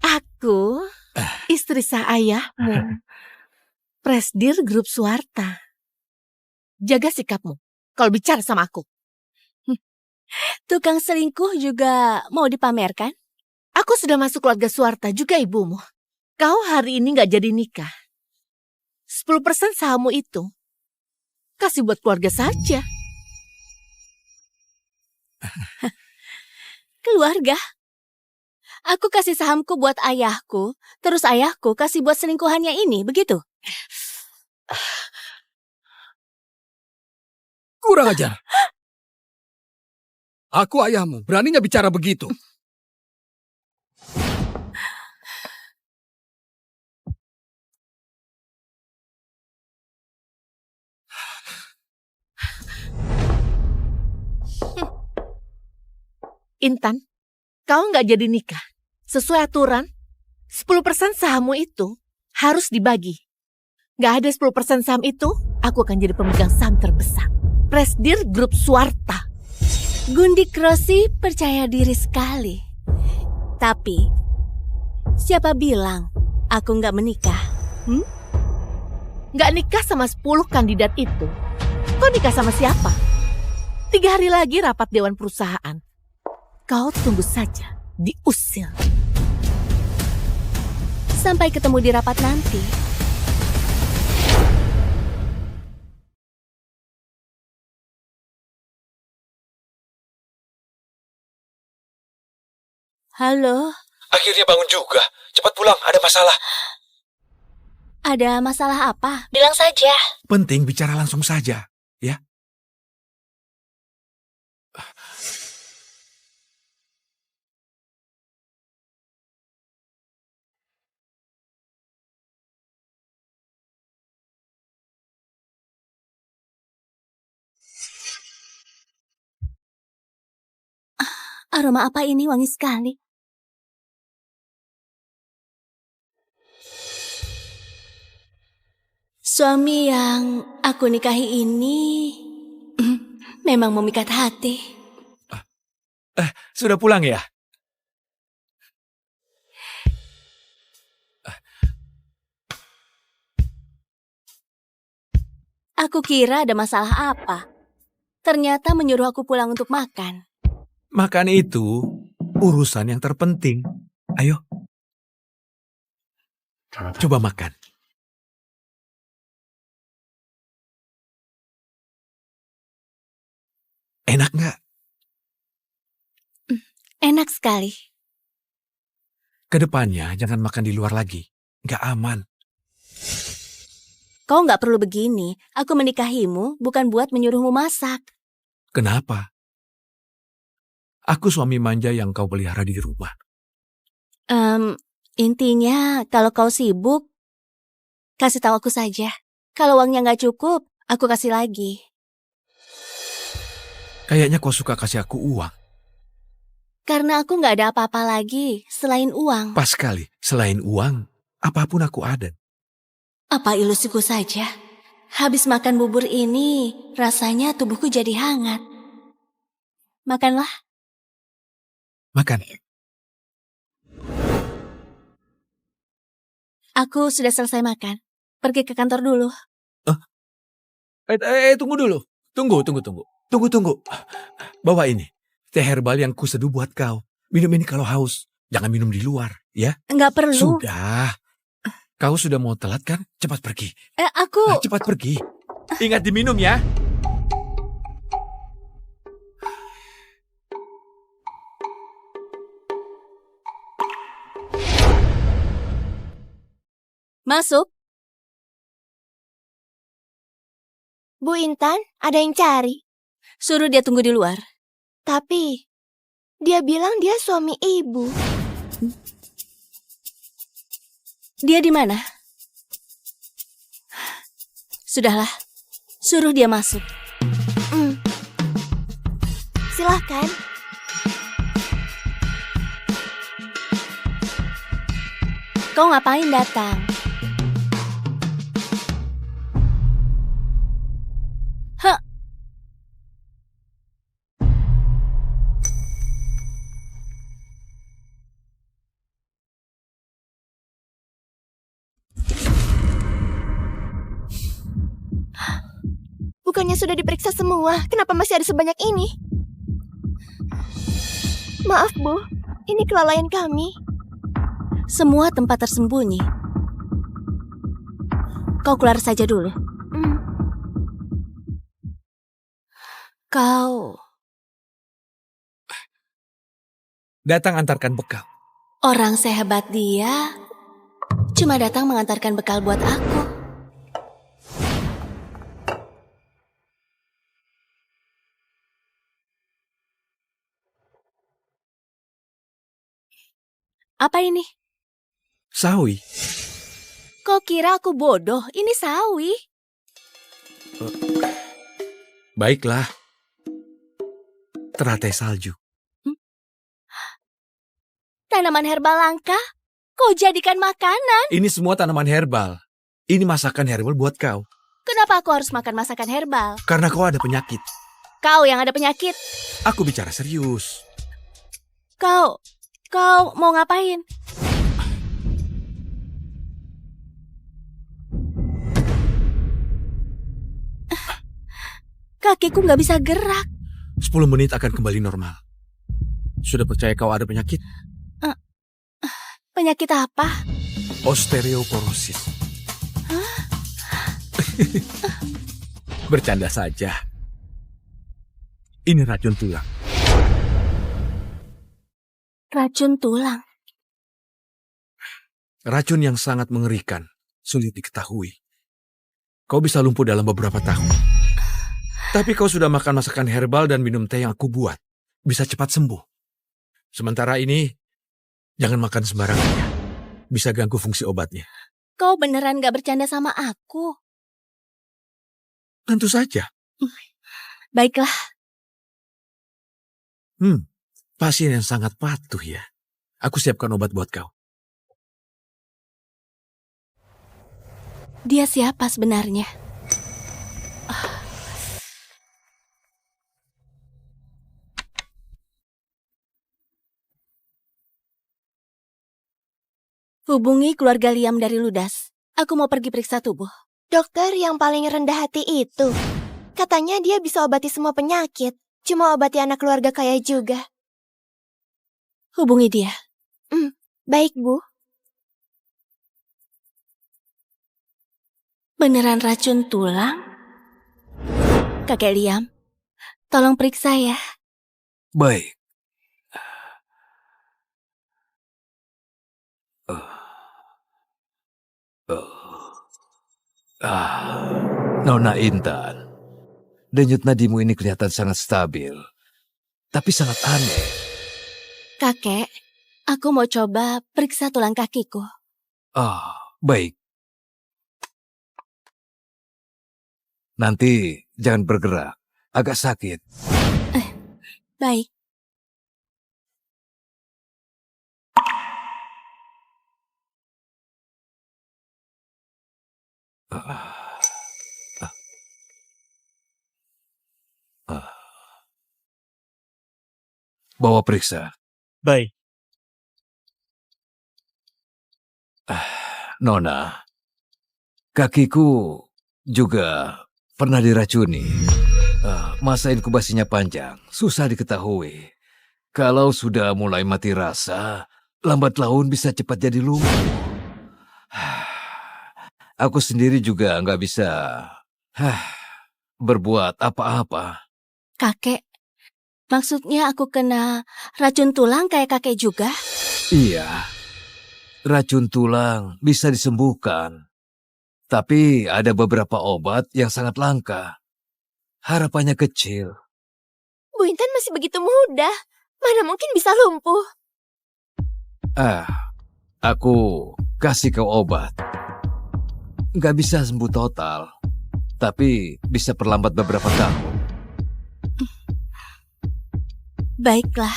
S17: Aku, istri sah ayahmu. Presdir Grup Suwarta. Jaga sikapmu kalau bicara sama aku.
S16: Tukang selingkuh juga mau dipamerkan?
S17: Aku sudah masuk keluarga Suwarta juga ibumu. Kau hari ini gak jadi nikah. 10% sahammu itu kasih buat keluarga saja.
S16: Keluarga? Aku kasih sahamku buat ayahku, terus ayahku kasih buat selingkuhannya ini, begitu?
S14: Kurang ajar. Aku ayahmu, beraninya bicara begitu.
S17: Intan, kau nggak jadi nikah. Sesuai aturan, 10% sahammu itu harus dibagi. Nggak ada 10% saham itu, aku akan jadi pemegang saham terbesar. Presdir Grup Suwarta.
S16: Gundik Rosi percaya diri sekali. Tapi, siapa bilang aku nggak menikah?
S17: Nggak nikah sama 10 kandidat itu. Kau nikah sama siapa? 3 hari lagi rapat Dewan Perusahaan. Kau tunggu saja, diusir.
S16: Sampai ketemu di rapat nanti. Halo?
S13: Akhirnya bangun juga. Cepat pulang, ada masalah.
S16: Ada masalah apa? Bilang saja.
S13: Penting bicara langsung saja, ya.
S16: Aroma apa ini wangi sekali? Suami yang aku nikahi ini memang memikat hati.
S13: Sudah pulang ya?
S16: Aku kira ada masalah apa. Ternyata menyuruh aku pulang untuk makan.
S13: Makan itu urusan yang terpenting. Ayo. Coba makan. Enak nggak?
S16: Enak sekali.
S13: Kedepannya jangan makan di luar lagi. Nggak aman.
S16: Kau nggak perlu begini. Aku menikahimu bukan buat menyuruhmu masak.
S13: Kenapa? Aku suami manja yang kau pelihara di rumah.
S16: Intinya kalau kau sibuk, kasih tahu aku saja. Kalau uangnya nggak cukup, aku kasih lagi.
S13: Kayaknya kau suka kasih aku uang.
S16: Karena aku nggak ada apa-apa lagi selain uang.
S13: Pas sekali, selain uang, apapun aku ada.
S16: Apa ilusiku saja? Habis makan bubur ini, rasanya tubuhku jadi hangat. Makanlah.
S13: Makan.
S16: Aku sudah selesai makan. Pergi ke kantor dulu.
S13: Tunggu dulu. Tunggu. Bawa ini. Teh herbal yang kuseduh buat kau. Minum ini kalau haus. Jangan minum di luar, ya?
S16: Enggak perlu.
S13: Sudah. Kau sudah mau telat kan? Cepat pergi. Cepat pergi. Ingat diminum ya.
S15: Masuk. Bu Intan, ada yang cari.
S16: Suruh dia tunggu di luar.
S15: Tapi, dia bilang dia suami ibu.
S16: Dia di mana? Sudahlah, suruh dia masuk.
S15: Silahkan.
S16: Kau ngapain datang? Hah?
S15: Bukannya sudah diperiksa semua, kenapa masih ada sebanyak ini? Maaf, Bu. Ini kelalaian kami.
S16: Semua tempat tersembunyi. Kau keluar saja dulu. Kau
S13: Datang antarkan bekal.
S16: orang sehebat dia, cuma datang mengantarkan bekal buat aku. Apa ini?
S13: Sawi.
S16: Kau kira aku bodoh? Ini sawi.
S13: Baiklah. Teratai salju.
S16: Tanaman herbal langka? Kau jadikan makanan?
S13: Ini semua tanaman herbal. Ini masakan herbal buat kau.
S16: Kenapa aku harus makan masakan herbal?
S13: Karena kau ada penyakit.
S16: Kau yang ada penyakit.
S13: Aku bicara serius.
S16: Kau mau ngapain? Kakiku nggak bisa gerak.
S13: 10 menit akan kembali normal. Sudah percaya kau ada penyakit?
S16: Penyakit apa?
S13: Osteoporosis. Bercanda saja. Ini racun tulang.
S16: Racun tulang.
S13: Racun yang sangat mengerikan, sulit diketahui. Kau bisa lumpuh dalam beberapa tahun. Tapi kau sudah makan masakan herbal dan minum teh yang aku buat. Bisa cepat sembuh. Sementara ini, jangan makan sembarangan ya. Bisa ganggu fungsi obatnya.
S16: Kau beneran gak bercanda sama aku?
S13: Tentu saja.
S16: Baiklah.
S13: Pasien yang sangat patuh ya. Aku siapkan obat buat kau.
S16: Dia siapa sebenarnya? Hubungi keluarga Liam dari Ludas. Aku mau pergi periksa tubuh.
S15: Dokter yang paling rendah hati itu. Katanya dia bisa obati semua penyakit. Cuma obati anak keluarga kaya juga.
S16: Hubungi dia.
S15: Baik, Bu.
S16: Beneran racun tulang? Kakek Liam, tolong periksa ya.
S13: Baik.
S18: Nona Intan, denyut nadimu ini kelihatan sangat stabil, tapi sangat aneh.
S16: Kakek, aku mau coba periksa tulang kakiku.
S18: Baik. Nanti jangan bergerak, agak sakit.
S16: Baik.
S18: Bawa periksa.
S1: Baik.
S18: Nona, kakiku juga pernah diracuni. Masa inkubasinya panjang, susah diketahui. Kalau sudah mulai mati rasa, lambat laun bisa cepat jadi lumpuh. Aku sendiri juga nggak bisa berbuat apa-apa.
S16: Kakek, maksudnya aku kena racun tulang kayak kakek juga?
S18: Iya, racun tulang bisa disembuhkan. Tapi ada beberapa obat yang sangat langka. Harapannya kecil.
S15: Bu Intan masih begitu muda. Mana mungkin bisa lumpuh?
S18: Aku kasih kau obat. Nggak bisa sembuh total, tapi bisa perlambat beberapa tahun.
S16: Baiklah.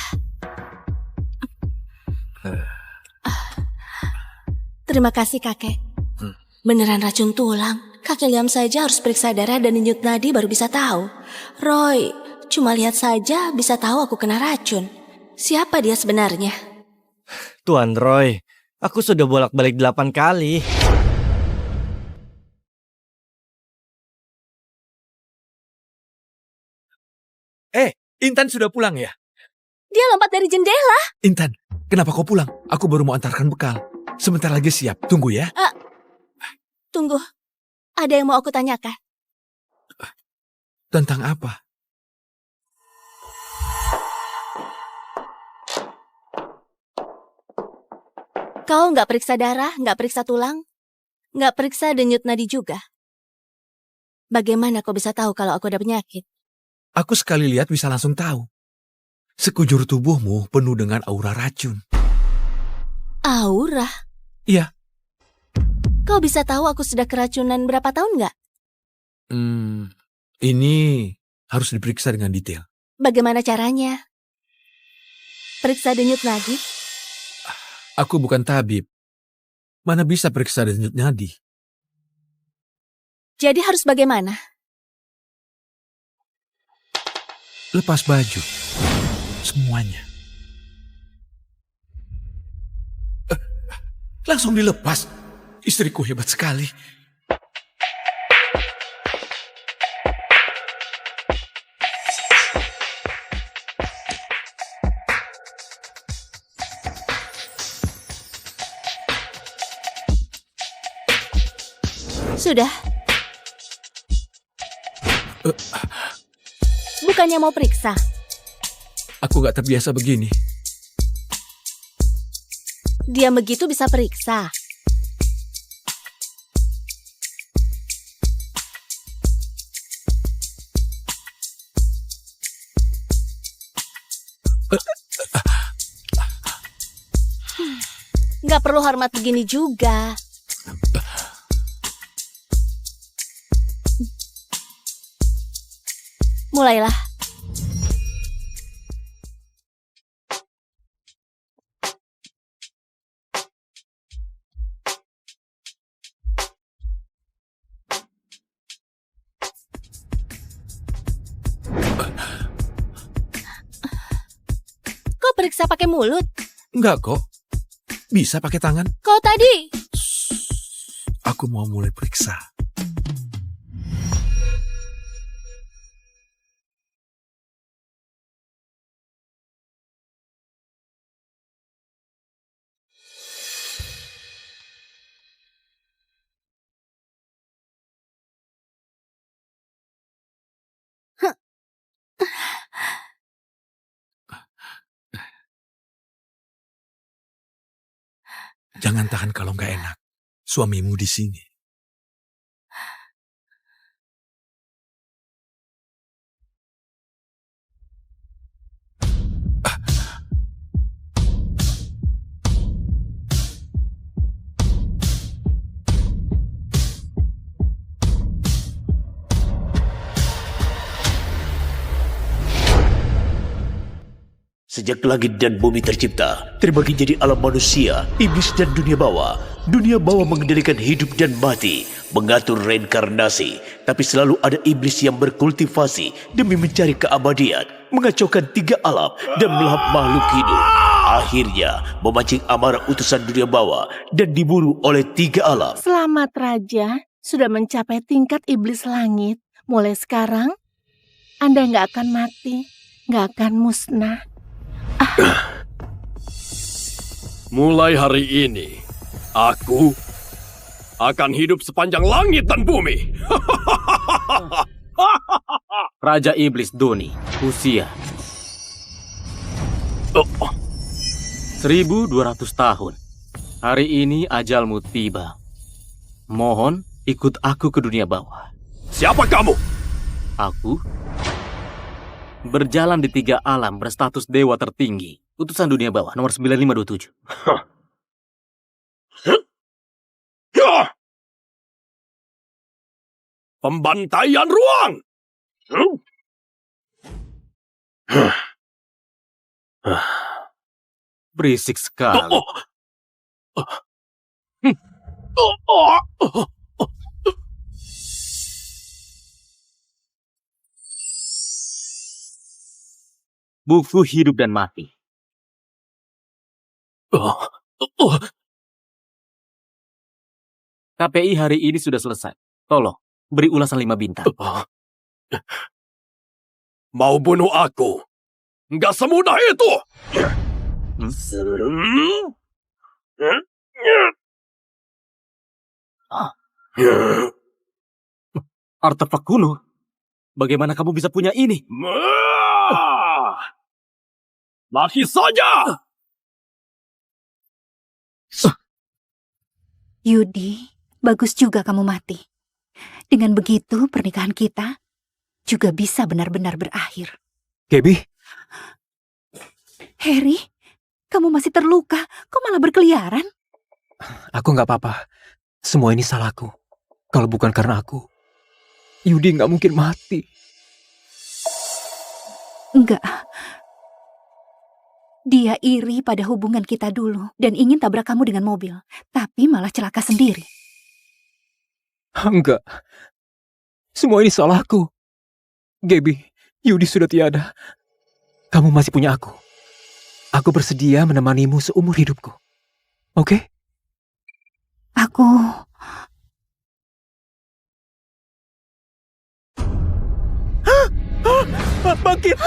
S16: Terima kasih, kakek. Beneran racun tulang. Kakek Liam saja harus periksa darah dan denyut nadi baru bisa tahu. Roy cuma lihat saja bisa tahu aku kena racun. Siapa dia sebenarnya?
S1: Tuan Roy, aku sudah bolak-balik 8 kali.
S13: Intan sudah pulang ya?
S15: Dia lompat dari jendela.
S13: Intan, kenapa kau pulang? Aku baru mau antarkan bekal. Sebentar lagi siap, tunggu ya.
S15: Tunggu, ada yang mau aku tanyakan.
S13: Tentang apa?
S16: Kau nggak periksa darah, nggak periksa tulang, nggak periksa denyut nadi juga. Bagaimana kau bisa tahu kalau aku ada penyakit?
S13: Aku sekali lihat bisa langsung tahu. Sekujur tubuhmu penuh dengan aura racun.
S16: Aura?
S13: Iya.
S16: Kau bisa tahu aku sudah keracunan berapa tahun nggak?
S13: Ini harus diperiksa dengan detail.
S16: Bagaimana caranya? Periksa denyut nadi?
S13: Aku bukan tabib. Mana bisa periksa denyut nadi?
S16: Jadi harus bagaimana?
S13: Lepas baju. Semuanya. Langsung dilepas. Istriku hebat sekali.
S16: Sudah. Bukannya mau periksa?
S13: Aku gak terbiasa begini.
S16: Diam begitu bisa periksa. Nggak perlu hormat begini juga. Mulailah. Kau periksa pakai mulut?
S13: Enggak kok. Bisa pakai tangan.
S15: Kau tadi.
S13: Aku mau mulai periksa. Jangan tahan kalau nggak enak. Suamimu di sini.
S19: Sejak langit dan bumi tercipta, terbagi jadi alam manusia, iblis dan dunia bawah. Dunia bawah mengendalikan hidup dan mati, mengatur reinkarnasi. Tapi selalu ada iblis yang berkultivasi demi mencari keabadian, mengacaukan 3 alam dan melahap makhluk hidup. akhirnya memancing amarah utusan dunia bawah dan dibunuh oleh 3 alam.
S17: Selamat Raja, sudah mencapai tingkat iblis langit. Mulai sekarang, Anda nggak akan mati, nggak akan musnah.
S20: Mulai hari ini, aku akan hidup sepanjang langit dan bumi.
S21: Raja Iblis Doni, usia 1200 tahun. Hari ini ajalmu tiba. Mohon ikut aku ke dunia bawah.
S20: Siapa kamu?
S21: Aku berjalan di 3 alam berstatus dewa tertinggi. Utusan dunia bawah nomor 9527.
S20: Pembantaian ruang.
S21: Berisik sekali. Buku hidup dan mati. KPI hari ini sudah selesai. Tolong, beri ulasan 5 bintang.
S20: Mau bunuh aku? Nggak semudah itu.
S21: Artefak kuno? Bagaimana kamu bisa punya ini?
S20: Mati saja!
S22: Yudi, bagus juga kamu mati. Dengan begitu, pernikahan kita juga bisa benar-benar berakhir.
S21: Gaby?
S22: Harry, kamu masih terluka. Kok malah berkeliaran?
S23: Aku nggak apa-apa. Semua ini salahku. Kalau bukan karena aku, Yudi nggak mungkin mati.
S22: Enggak. Dia iri pada hubungan kita dulu dan ingin tabrak kamu dengan mobil, tapi malah celaka sendiri.
S23: Enggak. Semua ini salahku. Gaby, Yudi sudah tiada. Kamu masih punya aku. Aku bersedia menemanimu seumur hidupku. Oke?
S22: Aku...
S23: Bangkit!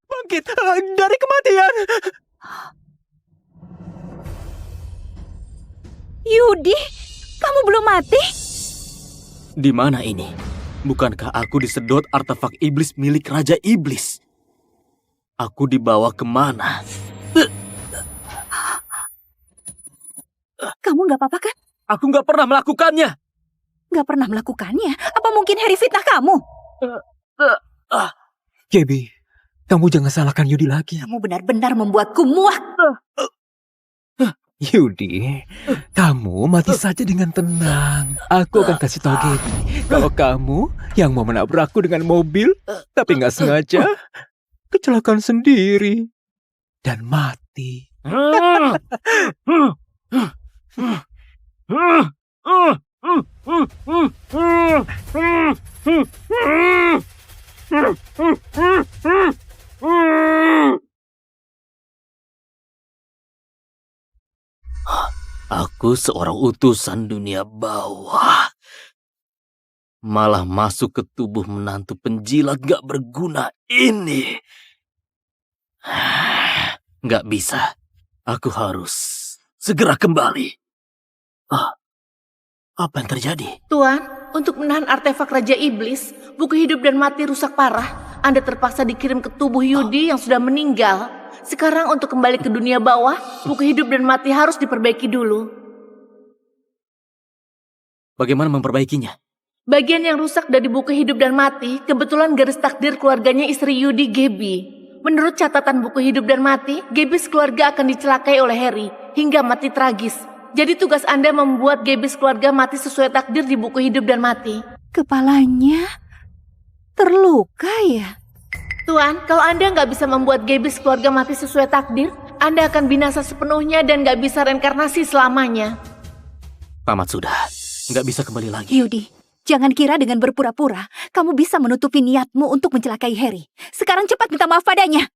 S23: Bangkit dari kematian!
S22: Yudi, kamu belum mati?
S21: Di mana ini? Bukankah aku disedot artefak iblis milik Raja Iblis? Aku dibawa kemana?
S22: Kamu nggak apa-apa kan?
S21: Aku nggak pernah melakukannya.
S22: Nggak pernah melakukannya? Apa mungkin Harry fitnah kamu?
S23: Gaby, kamu jangan salahkan Yudi lagi.
S22: Kamu benar-benar membuatku muak.
S23: Yudi, kamu mati saja dengan tenang. Aku akan kasih tahu Gaby kalau kamu yang mau menabrakku dengan mobil, tapi nggak sengaja kecelakaan sendiri dan mati.
S21: Aku seorang utusan dunia bawah. Malah masuk ke tubuh menantu penjilat gak berguna ini. Gak bisa. Aku harus segera kembali. Apa yang terjadi?
S17: Tuan, untuk menahan artefak Raja Iblis, buku hidup dan mati rusak parah. Anda terpaksa dikirim ke tubuh Yudi yang sudah meninggal. Sekarang untuk kembali ke dunia bawah, buku hidup dan mati harus diperbaiki dulu.
S21: Bagaimana memperbaikinya?
S17: Bagian yang rusak dari buku hidup dan mati, kebetulan garis takdir keluarganya istri Yudi, Gaby. Menurut catatan buku hidup dan mati, Gaby sekeluarga akan dicelakai oleh Harry, hingga mati tragis. Jadi tugas Anda membuat Gaby sekeluarga mati sesuai takdir di buku hidup dan mati.
S22: Kepalanya terluka ya?
S17: Tuan, kalau Anda nggak bisa membuat Gaby sekeluarga mati sesuai takdir, Anda akan binasa sepenuhnya dan nggak bisa reinkarnasi selamanya.
S21: Tamat sudah. Nggak bisa kembali lagi.
S22: Yudi, jangan kira dengan berpura-pura kamu bisa menutupi niatmu untuk mencelakai Harry. Sekarang cepat minta maaf padanya.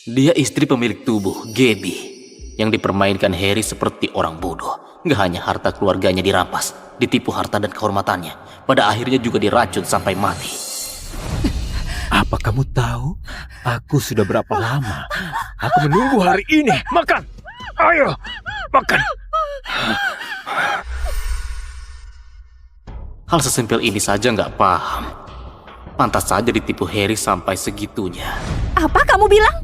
S21: Dia istri pemilik tubuh, Gaby, yang dipermainkan Harry seperti orang bodoh. Gak hanya harta keluarganya dirampas, ditipu harta dan kehormatannya. Pada akhirnya juga diracun sampai mati.
S23: Apa kamu tahu? Aku sudah berapa lama aku menunggu hari ini. Makan! Ayo, makan!
S21: Hal sesimpel ini saja nggak paham. Pantas saja ditipu Harry sampai segitunya.
S22: Apa kamu bilang?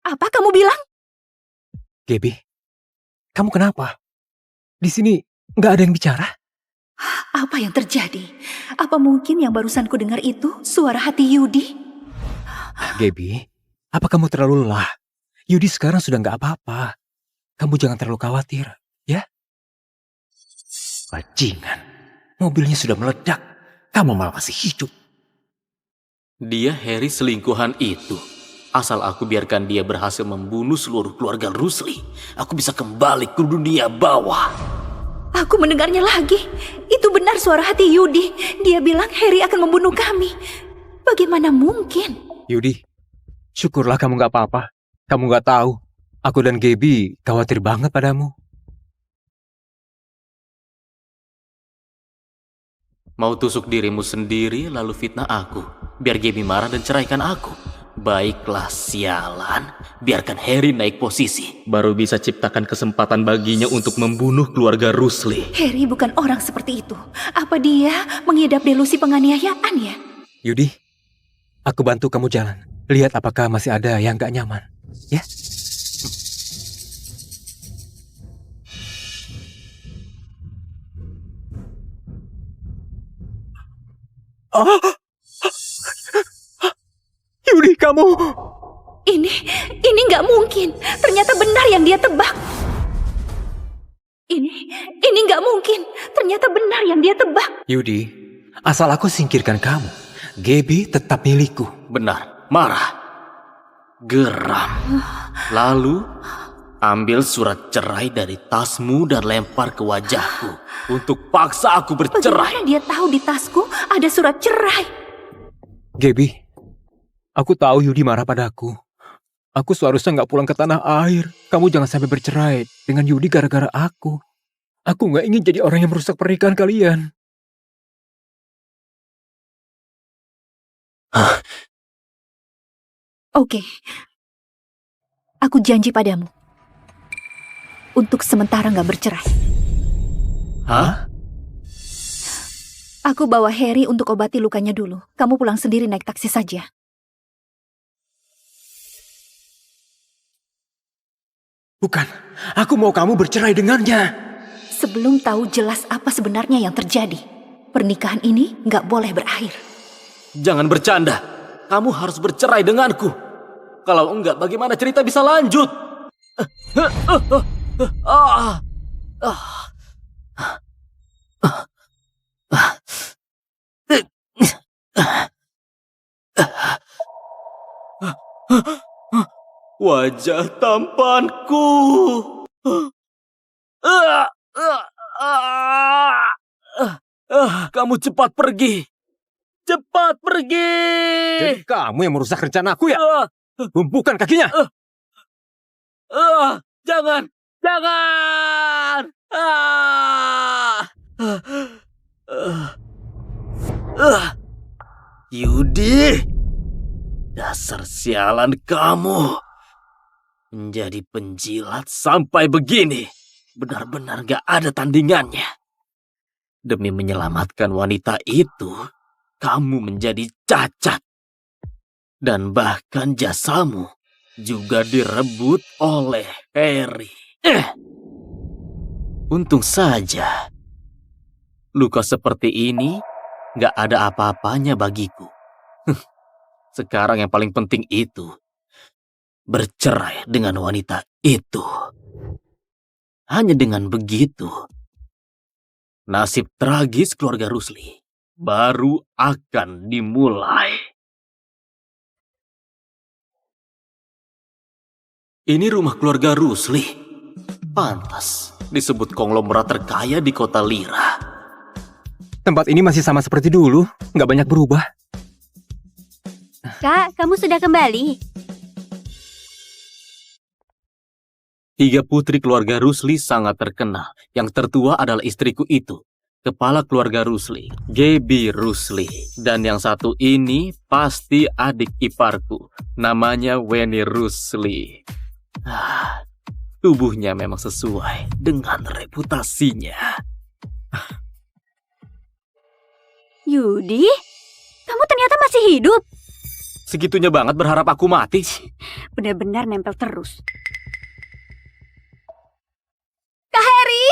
S22: Apa kamu bilang?
S23: Gaby, kamu kenapa? Di sini nggak ada yang bicara?
S22: Apa yang terjadi? Apa mungkin yang barusan ku dengar itu suara hati Yudi?
S23: Gaby, apa kamu terlalu lelah? Yudi sekarang sudah nggak apa-apa. Kamu jangan terlalu khawatir, ya? Bajingan, mobilnya sudah meledak. Kamu malah masih hidup.
S21: Dia Harry selingkuhan itu. Asal aku biarkan dia berhasil membunuh seluruh keluarga Rusli, aku bisa kembali ke dunia bawah.
S22: Aku mendengarnya lagi. Itu benar suara hati Yudi. Dia bilang Harry akan membunuh kami. Bagaimana mungkin?
S23: Yudi, syukurlah kamu nggak apa-apa. Kamu nggak tahu, aku dan Gaby khawatir banget padamu.
S21: Mau tusuk dirimu sendiri lalu fitnah aku, biar Gaby marah dan ceraikan aku. Baiklah sialan, biarkan Harry naik posisi. Baru bisa ciptakan kesempatan baginya untuk membunuh keluarga Rusli.
S22: Harry bukan orang seperti itu. Apa dia mengidap delusi penganiayaan ya?
S23: Yudi, aku bantu kamu jalan. Lihat apakah masih ada yang gak nyaman. Ya? Oh! Yudi, kamu...
S22: Ini nggak mungkin. Ternyata benar yang dia tebak. Ini nggak mungkin. Ternyata benar yang dia tebak.
S23: Yudi, asal aku singkirkan kamu, Gaby tetap milikku.
S21: Benar, marah, geram. Lalu, ambil surat cerai dari tasmu dan lempar ke wajahku untuk paksa aku bercerai.
S22: Bagaimana dia tahu di tasku ada surat cerai?
S23: Gaby, aku tahu Yudi marah padaku. Aku seharusnya nggak pulang ke tanah air. Kamu jangan sampai bercerai dengan Yudi gara-gara aku. Aku nggak ingin jadi orang yang merusak pernikahan kalian.
S22: Oke. Aku janji padamu. Untuk sementara nggak bercerai.
S21: Hah?
S22: Aku bawa Harry untuk obati lukanya dulu. Kamu pulang sendiri naik taksi saja.
S23: Bukan, aku mau kamu bercerai dengannya.
S22: Sebelum tahu jelas apa sebenarnya yang terjadi, pernikahan ini nggak boleh berakhir.
S21: Jangan bercanda. Kamu harus bercerai denganku. Kalau enggak, bagaimana cerita bisa lanjut? Wajah tampanku. Kamu cepat pergi. Cepat pergi.
S23: Jadi kamu yang merusak rencanaku ya? Tumpukan kakinya.
S21: Jangan. Jangan. Yudi. Dasar sialan kamu. Menjadi penjilat sampai begini. Benar-benar gak ada tandingannya. Demi menyelamatkan wanita itu, kamu menjadi cacat. Dan bahkan jasamu juga direbut oleh Harry. Untung saja. Luka seperti ini gak ada apa-apanya bagiku. Sekarang yang paling penting itu bercerai dengan wanita itu. Hanya dengan begitu, nasib tragis keluarga Rusli baru akan dimulai. Ini rumah keluarga Rusli. Pantas disebut konglomerat terkaya di kota Lira.
S23: Tempat ini masih sama seperti dulu, nggak banyak berubah.
S22: Kak, kamu sudah kembali?
S21: 3 putri keluarga Rusli sangat terkenal. Yang tertua adalah istriku itu, kepala keluarga Rusli, Gaby Rusli. Dan yang satu ini pasti adik iparku, namanya Weni Rusli. Tubuhnya memang sesuai dengan reputasinya.
S22: Yudi, kamu ternyata masih hidup.
S21: Segitunya banget berharap aku mati.
S22: Benar-benar nempel terus.
S15: Kak Harry!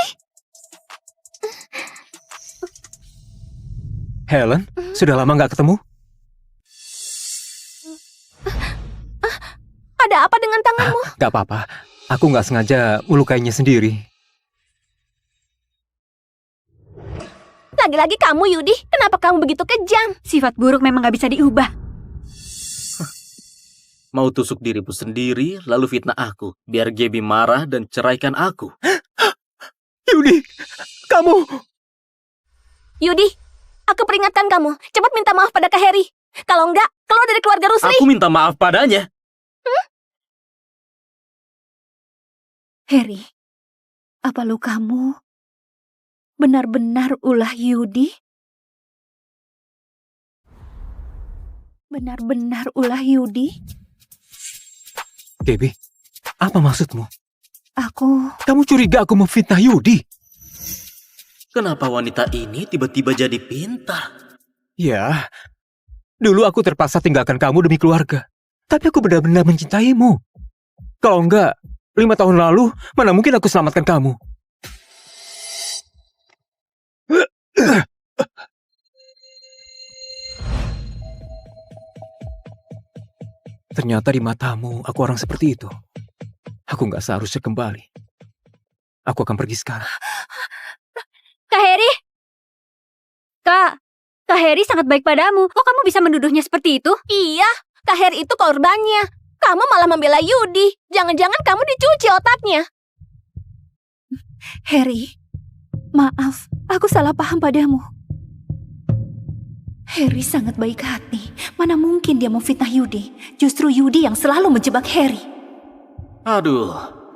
S23: Helen, sudah lama nggak ketemu?
S15: Ada apa dengan tanganmu?
S23: Gak apa-apa, aku nggak sengaja melukainya sendiri.
S15: Lagi-lagi kamu, Yudi. Kenapa kamu begitu kejam?
S22: Sifat buruk memang gak bisa diubah.
S21: Mau tusuk dirimu sendiri, lalu fitnah aku, biar Gaby marah dan ceraikan aku.
S23: Yudi, kamu...
S15: Yudi, aku peringatkan kamu. Cepat minta maaf pada Kak Harry. Kalau enggak, keluar dari keluarga Rusli.
S21: Aku minta maaf padanya.
S22: Harry, apa lukamu benar-benar ulah Yudi? Benar-benar ulah Yudi?
S23: Gaby, apa maksudmu?
S22: Kamu
S23: curiga aku memfitnah Yudi?
S21: Kenapa wanita ini tiba-tiba jadi pintar?
S23: Ya, dulu aku terpaksa tinggalkan kamu demi keluarga. Tapi aku benar-benar mencintaimu. Kalau enggak, 5 tahun lalu, mana mungkin aku selamatkan kamu? Ternyata di matamu, aku orang seperti itu. Aku nggak seharusnya kembali. Aku akan pergi sekarang.
S22: Kak Harry? Kak Harry sangat baik padamu. Kok kamu bisa menuduhnya seperti itu?
S15: Iya, Kak Harry itu korbannya. Kamu malah membela Yudi. Jangan-jangan kamu dicuci otaknya.
S22: Harry, maaf, aku salah paham padamu. Harry sangat baik hati. Mana mungkin dia memfitnah Yudi. Justru Yudi yang selalu menjebak Harry.
S21: Aduh,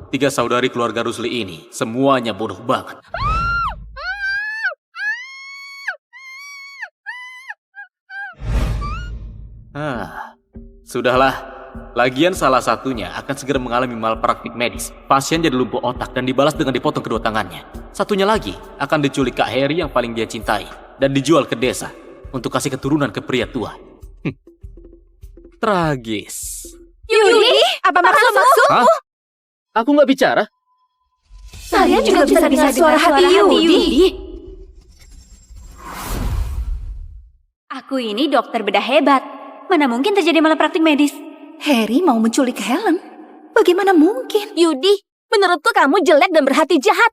S21: 3 saudari keluarga Rusli ini semuanya bodoh banget. Sudahlah. Lagian salah satunya akan segera mengalami malpraktik medis. Pasien jadi lumpuh otak dan dibalas dengan dipotong kedua tangannya. Satunya lagi akan diculik Kak Harry yang paling dia cintai dan dijual ke desa untuk kasih keturunan ke pria tua. Tragis.
S15: Yudi, apa maksudmu?
S21: Hah? Aku nggak bicara.
S15: Kalian juga bisa dengar suara hati Yudi.
S22: Aku ini dokter bedah hebat. Mana mungkin terjadi malpraktik medis? Harry mau menculik Helen? Bagaimana mungkin?
S15: Yudi, menurutku kamu jelek dan berhati jahat.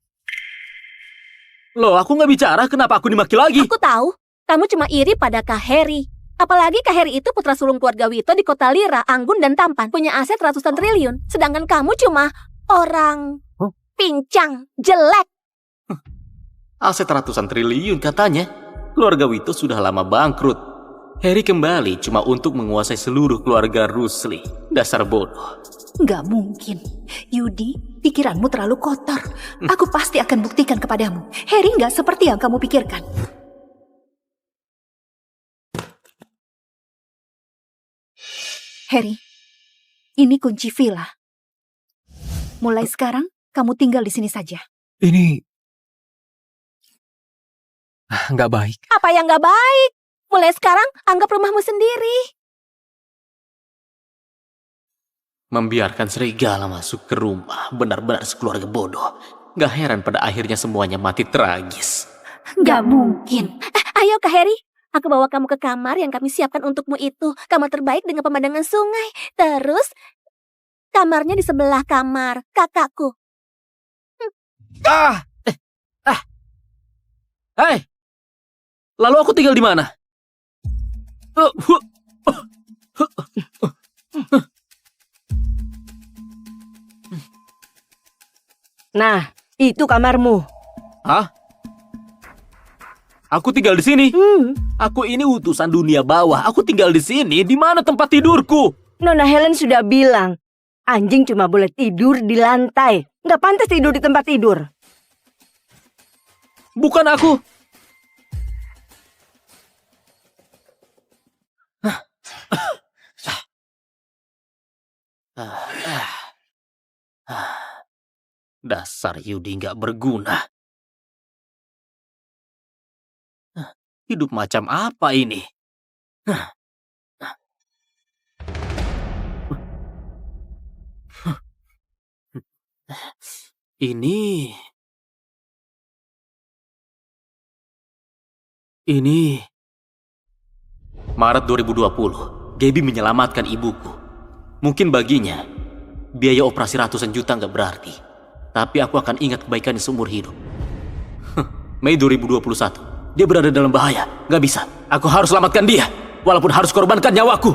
S21: Loh, aku nggak bicara. Kenapa aku dimaki lagi?
S15: Aku tahu, kamu cuma iri pada Kak Harry. Apalagi Kak Harry itu putra sulung keluarga Wito di kota Lira, anggun dan tampan. Punya aset ratusan triliun. Sedangkan kamu cuma orang pincang, jelek.
S21: Aset ratusan triliun katanya. Keluarga Wito sudah lama bangkrut. Harry kembali cuma untuk menguasai seluruh keluarga Rusli. Dasar bodoh.
S22: Nggak mungkin. Yudi, pikiranmu terlalu kotor. Aku pasti akan buktikan kepadamu. Harry nggak seperti yang kamu pikirkan. Harry, ini kunci villa. Mulai sekarang, kamu tinggal di sini saja.
S23: Ini... nggak baik.
S15: Apa yang nggak baik? Mulai sekarang, anggap rumahmu sendiri.
S21: Membiarkan serigala masuk ke rumah. Benar-benar sekeluarga bodoh. Gak heran pada akhirnya semuanya mati tragis.
S22: Nggak mungkin.
S15: Ayo Kak Harry, aku bawa kamu ke kamar yang kami siapkan untukmu itu. Kamar terbaik dengan pemandangan sungai. Terus, kamarnya di sebelah kamar kakakku.
S21: Hei! Lalu aku tinggal di mana?
S3: Nah, Itu kamarmu.
S21: Hah? Aku tinggal di sini. Aku ini utusan dunia bawah. Aku tinggal di sini. Di mana tempat tidurku?
S3: Nona Helen sudah bilang, anjing cuma boleh tidur di lantai. Nggak pantas tidur di tempat tidur.
S21: Bukan aku. Dasar Yudi nggak berguna. Hidup macam apa ini? Ini Maret 2020, Gaby menyelamatkan ibuku. Mungkin baginya biaya operasi ratusan juta nggak berarti, tapi aku akan ingat kebaikannya seumur hidup. Mei 2021, dia berada dalam bahaya. Nggak bisa, aku harus selamatkan dia, walaupun harus korbankan nyawaku.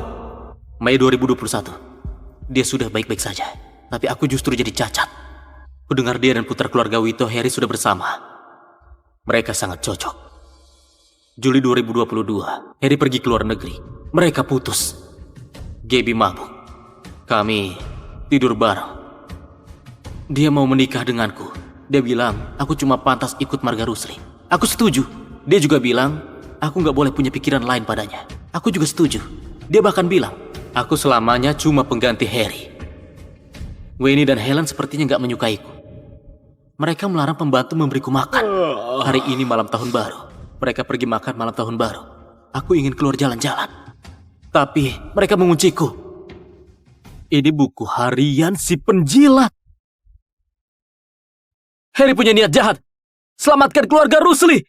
S21: Mei 2021, dia sudah baik-baik saja, tapi aku justru jadi cacat. Ku dengar dia dan putra keluarga Wito Harry sudah bersama. Mereka sangat cocok. Juli 2022, Harry pergi ke luar negeri. Mereka putus. Gaby mabuk. Kami tidur bareng. Dia mau menikah denganku. Dia bilang, aku cuma pantas ikut marga Rusli. Aku setuju. Dia juga bilang, aku gak boleh punya pikiran lain padanya. Aku juga setuju. Dia bahkan bilang, aku selamanya cuma pengganti Harry. Wayne dan Helen sepertinya gak menyukaiku. Mereka melarang pembantu memberiku makan. Hari ini malam tahun baru. Mereka pergi makan malam tahun baru. Aku ingin keluar jalan-jalan. Tapi mereka mengunciku. Ini buku harian si penjilat. Harry punya niat jahat. Selamatkan keluarga Rusli.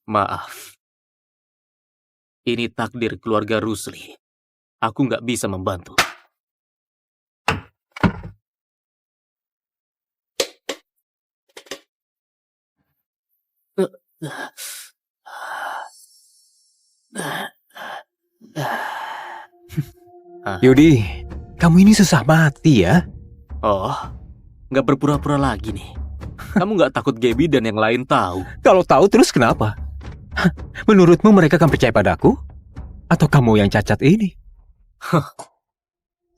S21: Maaf. Ini takdir keluarga Rusli. Aku nggak bisa membantu.
S23: Yudi, kamu ini susah mati ya?
S21: Oh, nggak berpura-pura lagi nih. Kamu nggak takut Gaby dan yang lain tahu?
S23: Kalau tahu terus kenapa? Menurutmu mereka akan percaya padaku? Atau kamu yang cacat ini?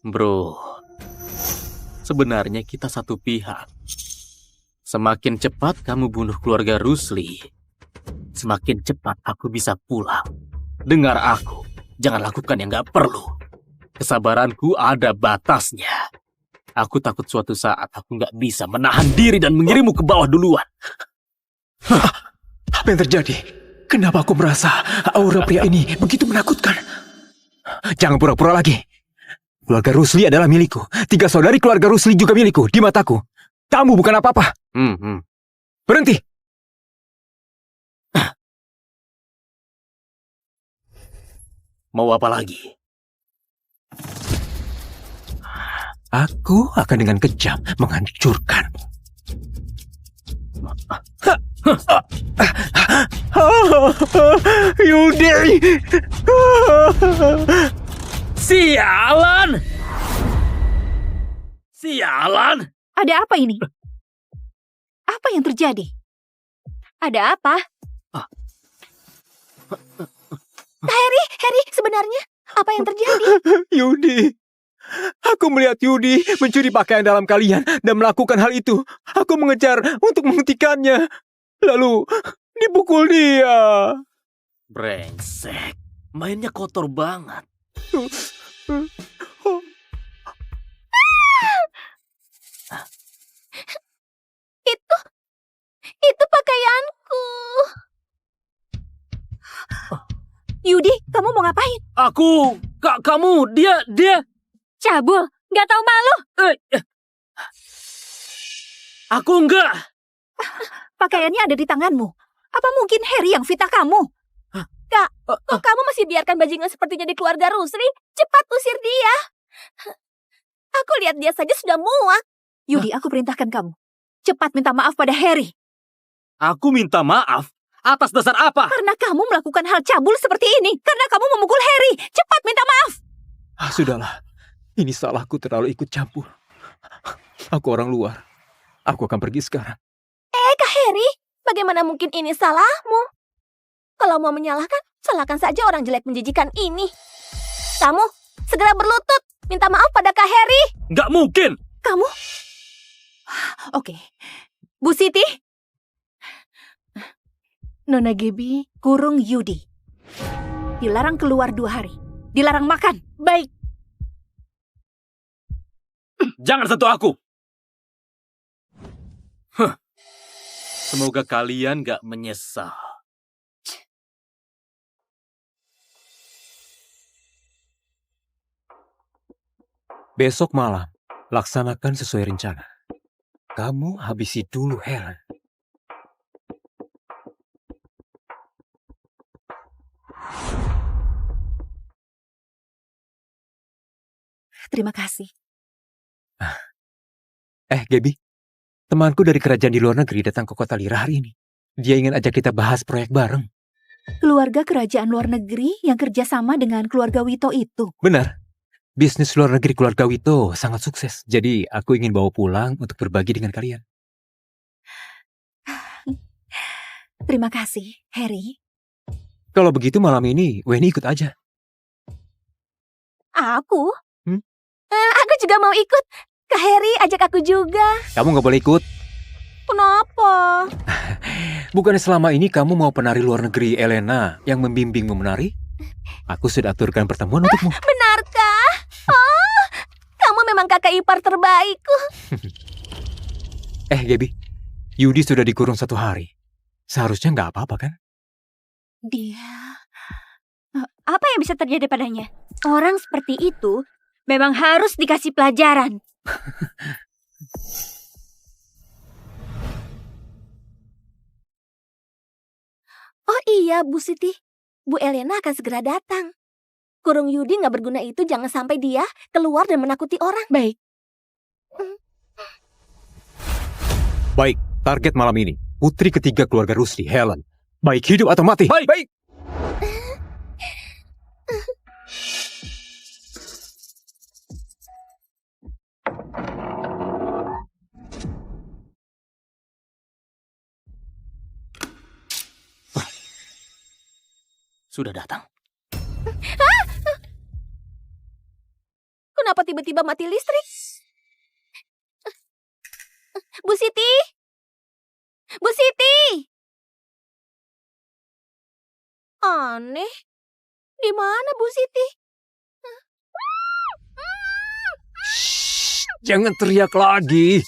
S21: Bro, sebenarnya kita satu pihak. Semakin cepat kamu bunuh keluarga Rusli, semakin cepat aku bisa pulang. Dengar aku, jangan lakukan yang gak perlu. Kesabaranku ada batasnya. Aku takut suatu saat aku gak bisa menahan diri dan mengirimmu ke bawah duluan.
S23: Apa yang terjadi? Kenapa aku merasa aura pria ini begitu menakutkan? Jangan pura-pura lagi. Keluarga Rusli adalah milikku. 3 saudari keluarga Rusli juga milikku di mataku. Kamu bukan apa-apa. Berhenti.
S21: Mau apa lagi?
S23: Aku akan dengan kejam menghancurkanmu. Yudi!
S21: Sialan! Sialan!
S22: Ada apa ini? Apa yang terjadi? Ada apa? Harry, sebenarnya apa yang terjadi?
S23: Yudi, aku melihat Yudi mencuri pakaian dalam kalian dan melakukan hal itu. Aku mengejar untuk menghentikannya. Lalu dipukul dia.
S21: Brengsek, mainnya kotor banget.
S22: Itu pakaianku. Yudi, kamu mau ngapain?
S21: Kamu, dia.
S22: Cabul, nggak tahu malu.
S21: Aku enggak.
S22: Pakaiannya ada di tanganmu. Apa mungkin Harry yang fitnah kamu? Kak, kok kamu masih biarkan bajingan sepertinya di keluarga Rusli? Cepat usir dia. Aku lihat dia saja sudah muak. Yudi, aku perintahkan kamu. Cepat minta maaf pada Harry.
S21: Aku minta maaf? Atas dasar apa?
S22: Karena kamu melakukan hal cabul seperti ini. Karena kamu memukul Harry. Cepat minta maaf.
S23: Sudahlah. Ini salahku terlalu ikut campur. Aku orang luar. Aku akan pergi sekarang.
S15: Kak Harry, bagaimana mungkin ini salahmu? Kalau mau menyalahkan, salahkan saja orang jelek menjijikan ini. Kamu segera berlutut, minta maaf pada Kak Harry.
S20: Nggak mungkin.
S22: Kamu? Oke. Bu Siti? Nona Gaby kurung Yudi. Dilarang keluar 2 hari. Dilarang makan.
S17: Baik.
S20: Jangan sentuh aku.
S21: Semoga kalian gak menyesal.
S23: Besok malam, laksanakan sesuai rencana. Kamu habisi dulu Helen.
S22: Terima kasih.
S23: Gaby, temanku dari kerajaan di luar negeri datang ke kota Lira hari ini. Dia ingin ajak kita bahas proyek bareng.
S22: Keluarga kerajaan luar negeri yang kerjasama dengan keluarga Wito itu.
S23: Benar. Bisnis luar negeri keluarga Wito sangat sukses. Jadi aku ingin bawa pulang untuk berbagi dengan kalian.
S22: Terima kasih, Harry.
S23: Kalau begitu malam ini, Weni ikut aja.
S15: Aku? Aku juga mau ikut. Kak Harry ajak aku juga.
S23: Kamu gak boleh ikut.
S15: Kenapa?
S23: Bukannya selama ini kamu mau penari luar negeri Elena yang membimbingmu menari? Aku sudah aturkan pertemuan untukmu.
S15: Benarkah? Oh, kamu memang kakak ipar terbaikku.
S23: Gaby, Yudi sudah dikurung 1 hari. Seharusnya nggak apa-apa kan?
S22: Dia... Apa yang bisa terjadi padanya? Orang seperti itu memang harus dikasih pelajaran.
S15: Oh iya, Bu Siti. Bu Elena akan segera datang. Kurung Yudi nggak berguna itu jangan sampai dia keluar dan menakuti orang.
S22: Baik.
S23: Baik, target malam ini. Putri ketiga keluarga Rusli, Helen. Baik hidup atau mati.
S20: Baik.
S21: Sudah datang.
S15: Kenapa tiba-tiba mati listrik? Bu Siti? Bu Siti? Aneh. Di mana Bu Siti?
S23: Jangan teriak lagi.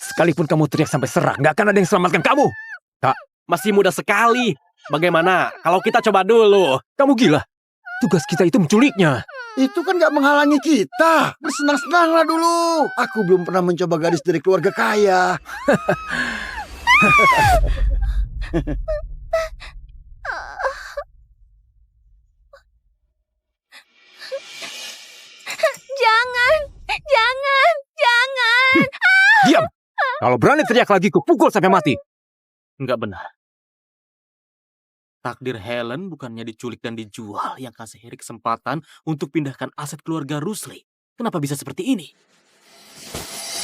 S23: Sekalipun kamu teriak sampai serak, nggak akan ada yang selamatkan kamu. Kak,
S20: Masih muda sekali. Bagaimana kalau kita coba dulu?
S23: Kamu gila. Tugas kita itu menculiknya.
S4: Itu kan gak menghalangi kita. Bersenang-senanglah dulu. Aku belum pernah mencoba gadis dari keluarga kaya.
S15: Jangan.
S23: Diam. Kalau berani teriak lagi, kupukul sampai mati.
S21: Nggak benar. Takdir Helen bukannya diculik dan dijual yang kasih Harry kesempatan untuk pindahkan aset keluarga Rusli. Kenapa bisa seperti ini?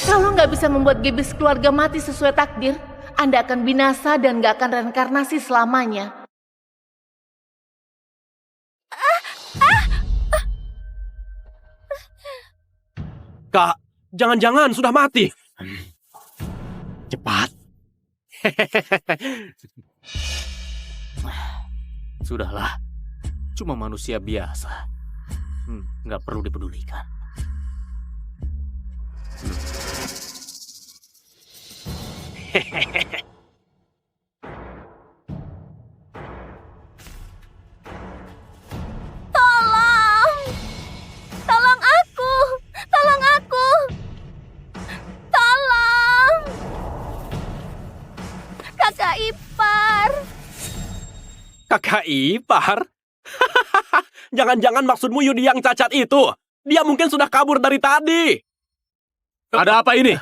S17: Kalau nggak bisa membuat Gaby keluarga mati sesuai takdir, Anda akan binasa dan nggak akan reinkarnasi selamanya.
S20: Kak, jangan-jangan sudah mati. Cepat.
S21: Sudahlah, cuma manusia biasa. Nggak perlu dipedulikan.
S15: Tolong! Tolong aku! Tolong aku! Tolong! Kakak ipar!
S20: Kakak ipar? Jangan-jangan maksudmu Yudi yang cacat itu? Dia mungkin sudah kabur dari tadi. Ada apa ini?